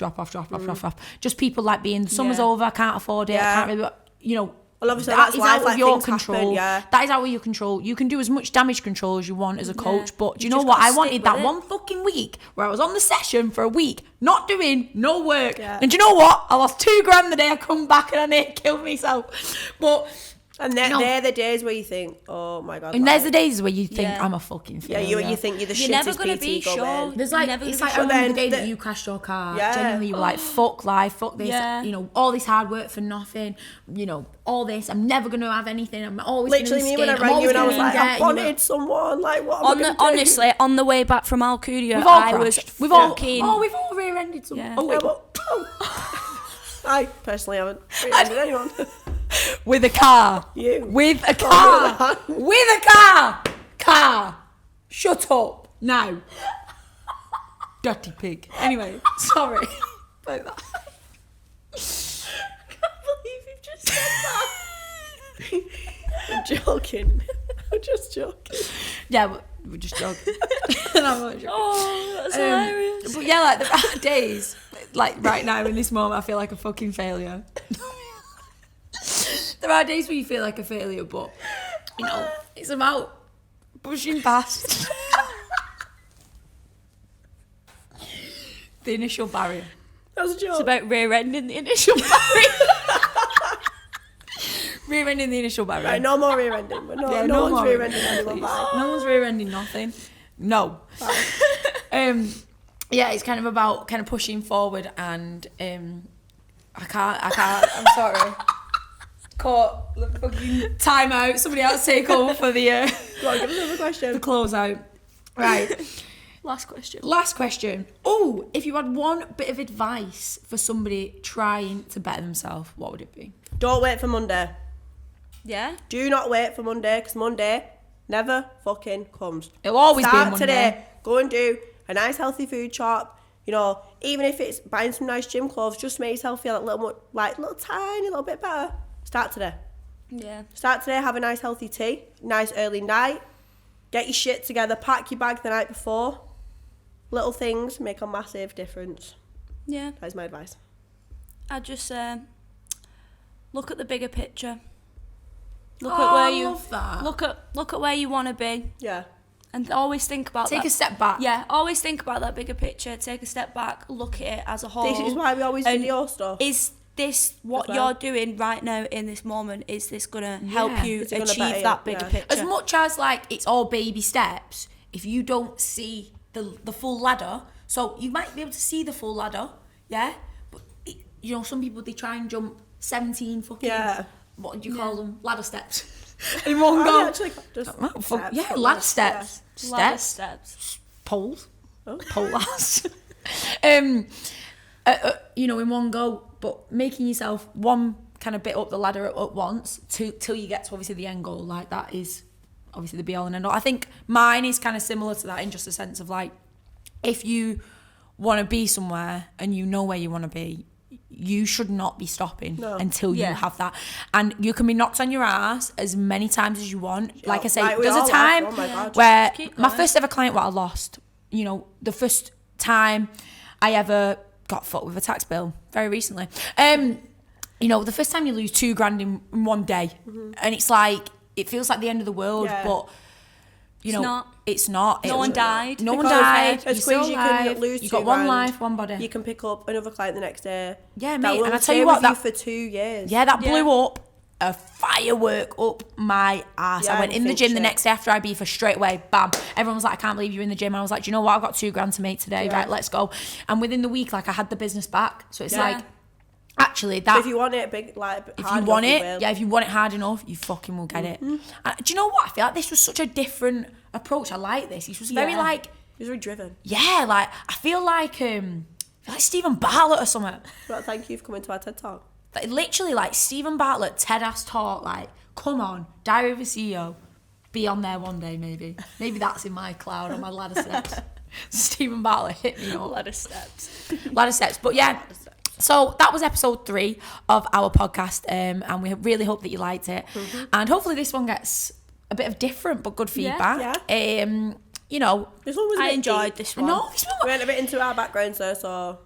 Just people like being, the summer's over, I can't afford it, I can't really, you know. Well, obviously that that's is life, out of like, your things control. happen, That is out of your control. You can do as much damage control as you want as a coach, but do you know what? I wanted that one fucking week where I was on the session for a week, not doing no work. Yeah. And do you know what? I lost $2,000 the day I come back and I nearly killed myself. But and they're the days where you think, oh my god. And there's the days where you think I'm a fucking failure. Yeah, you think you're the you're never gonna PT be going. There's like, it's like I remember the day that you crashed your car. Yeah. Genuinely, you were like, fuck life, fuck this. Yeah. You know, all this hard work for nothing. You know, all this. I'm never gonna have anything. I'm always literally me when I rang you and I was like, I wanted someone. Like, what am I gonna do? Honestly, on the way back from Alcudia, we've all rear-ended someone. Yeah. I personally haven't rear-ended anyone. With a car. With a car. With a car. Car. Shut up. Now. Dirty pig. Anyway, sorry. Like that. I can't believe you've just said that. I'm joking. I'm just joking. Yeah, but we're just joking. And I'm not joking. Oh, that's hilarious. But yeah, like, there are days, like right now in this moment, I feel like a fucking failure. There are days where you feel like a failure, but, you know, it's about pushing past the initial barrier. That was a joke. It's about rear-ending the initial barrier. Rear-ending the initial barrier. Right, no more rear-ending. No one's rear-ending anyone. No one's rear-ending nothing. No. Yeah, it's kind of about kind of pushing forward and I can't, I'm sorry. Caught the fucking time out. Somebody else take over for the Go on, give us another question. The close out. Right. Last question. Oh, if you had one bit of advice for somebody trying to better themselves, what would it be? Don't wait for Monday. Yeah? Do not wait for Monday, because Monday never fucking comes. It'll always be Monday. Today. Go and do a nice healthy food shop. You know, even if it's buying some nice gym clothes, just make yourself feel a little tiny little bit better. Start today. Yeah. Start today, have a nice healthy tea, nice early night, get your shit together, pack your bag the night before. Little things make a massive difference. Yeah. That is my advice. I'd just look at the bigger picture. Look at where you love that. Look at where you want to be. Yeah. And always think about Take a step back. Yeah, always think about that bigger picture. Take a step back, look at it as a whole. This is why we always video stuff. Is this what you're doing right now in this moment? Is this going to help you achieve that bigger picture? As much as like it's all baby steps, if you don't see the full ladder, so you might be able to see the full ladder, yeah? But, you know, some people, they try and jump 17 fucking, what do you call them? Ladder steps. In one go. Ladder steps. Ladder steps. Poles. Pole lads. You know, in one go, but making yourself one kind of bit up the ladder at once till you get to obviously the end goal, like that is obviously the be all and end all. I think mine is kind of similar to that in just a sense of like, if you want to be somewhere and you know where you want to be, you should not be stopping until you have that. And you can be knocked on your ass as many times as you want. Like I say, there's a time where my first ever client, what I lost, you know, the first time I ever got fucked with a tax bill very recently. You know, the first time you lose $2,000 in one day, and it's like, it feels like the end of the world, but you know, it's not. No one died. No one died. As quick as you can lose, you got one life, one body. You can pick up another client the next day. Yeah, mate. And I tell you what, that for 2 years. Yeah, that blew up a firework up my ass. Yeah, I went in the think gym the shit. next day after IB for straight away, bam. Everyone was like, I can't believe you're in the gym. I was like, do you know what? I've got $2,000 to make today. Yeah. Right, let's go. And within the week, like I had the business back. So it's Yeah. like, actually, So that if you want it big, like if hard you want enough, it, you will. yeah, if you want it hard enough, you fucking will get it. And do you know what? I feel like this was such a different approach. I like this. This was very Yeah. like, He was very driven. yeah, like I feel like Stephen Bartlett or something. But thank you for coming to our TED Talk. Like, literally like Stephen Bartlett, TED-ass talk, like, come on, Diary of a CEO, be on there one day maybe. Maybe that's in my cloud on my ladder steps. Stephen Bartlett hit me up. Ladder steps. Ladder steps. But yeah, so that was episode 3 of our podcast, and we really hope that you liked it. And hopefully this one gets a bit of different but good feedback. You know, This one was a I bit enjoyed deep. this I one. know this one. We went a bit into our backgrounds there, so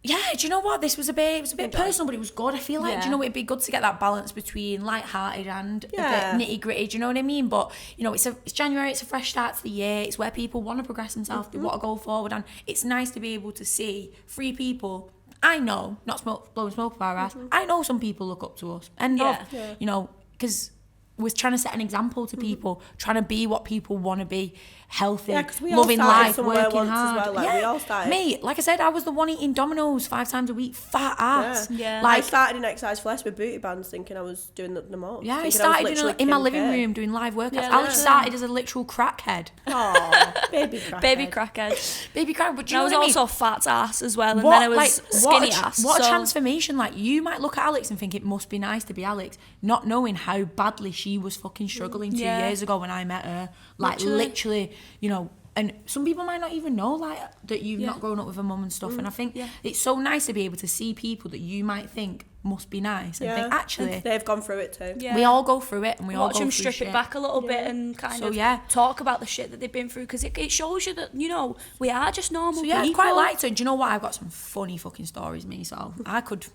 Yeah, do you know what? This was a bit personal, but it was good. I feel like, Yeah. do you know, it'd be good to get that balance between light-hearted and Yeah. a bit nitty-gritty, do you know what I mean? But, you know, it's January, it's a fresh start to the year, it's where people want to progress themselves, they want to go forward, and it's nice to be able to see 3 people. I know, not blowing smoke up our ass, I know some people look up to us, and Yeah. you know, because we're trying to set an example to people, trying to be what people want to be, healthy, Yeah, 'cause we all loving started life, somewhere working once as hard. well, like, we all started. Mate, like I said, I was the one eating Domino's 5 times a week, fat ass. Yeah. I Like, started in exercise flesh with booty bands, thinking I was doing the most. yeah, I thinking started was literally in my Kim living K. room doing live workouts. Yeah, Alex literally. started as a literal crackhead. Aw, baby crackhead. Baby crackhead. Baby crackhead, but do you And I know was what I mean? also fat ass as well, and What, then I was like, skinny ass. What a so- transformation. Like, you might look at Alex and think it must be nice to be Alex, not knowing how badly she was fucking struggling 2 Yeah. years ago when I met her. Like, literally, you know, and some people might not even know, like, that you've not grown up with a mum and stuff. And I think it's so nice to be able to see people that you might think must be nice and think, actually, they've gone through it too. Yeah. we all go through it, and we all Watch go them through strip shit. it back a little bit and kind So, of yeah. talk about the shit that they've been through, because it shows you that, you know, we are just normal So yeah, I people. quite liked it. And do you know what? I've got some funny fucking stories, me. So I could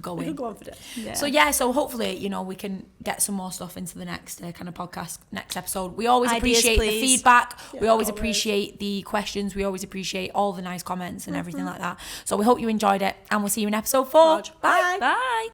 go We in. could go on for this. Yeah. So hopefully, you know, we can get some more stuff into the next kind of podcast, next episode. We always Ideas, appreciate the please. feedback. We always always. appreciate the questions. We always appreciate all the nice comments and everything like that. So we hope you enjoyed it, and we'll see you in episode 4. Bye. Bye.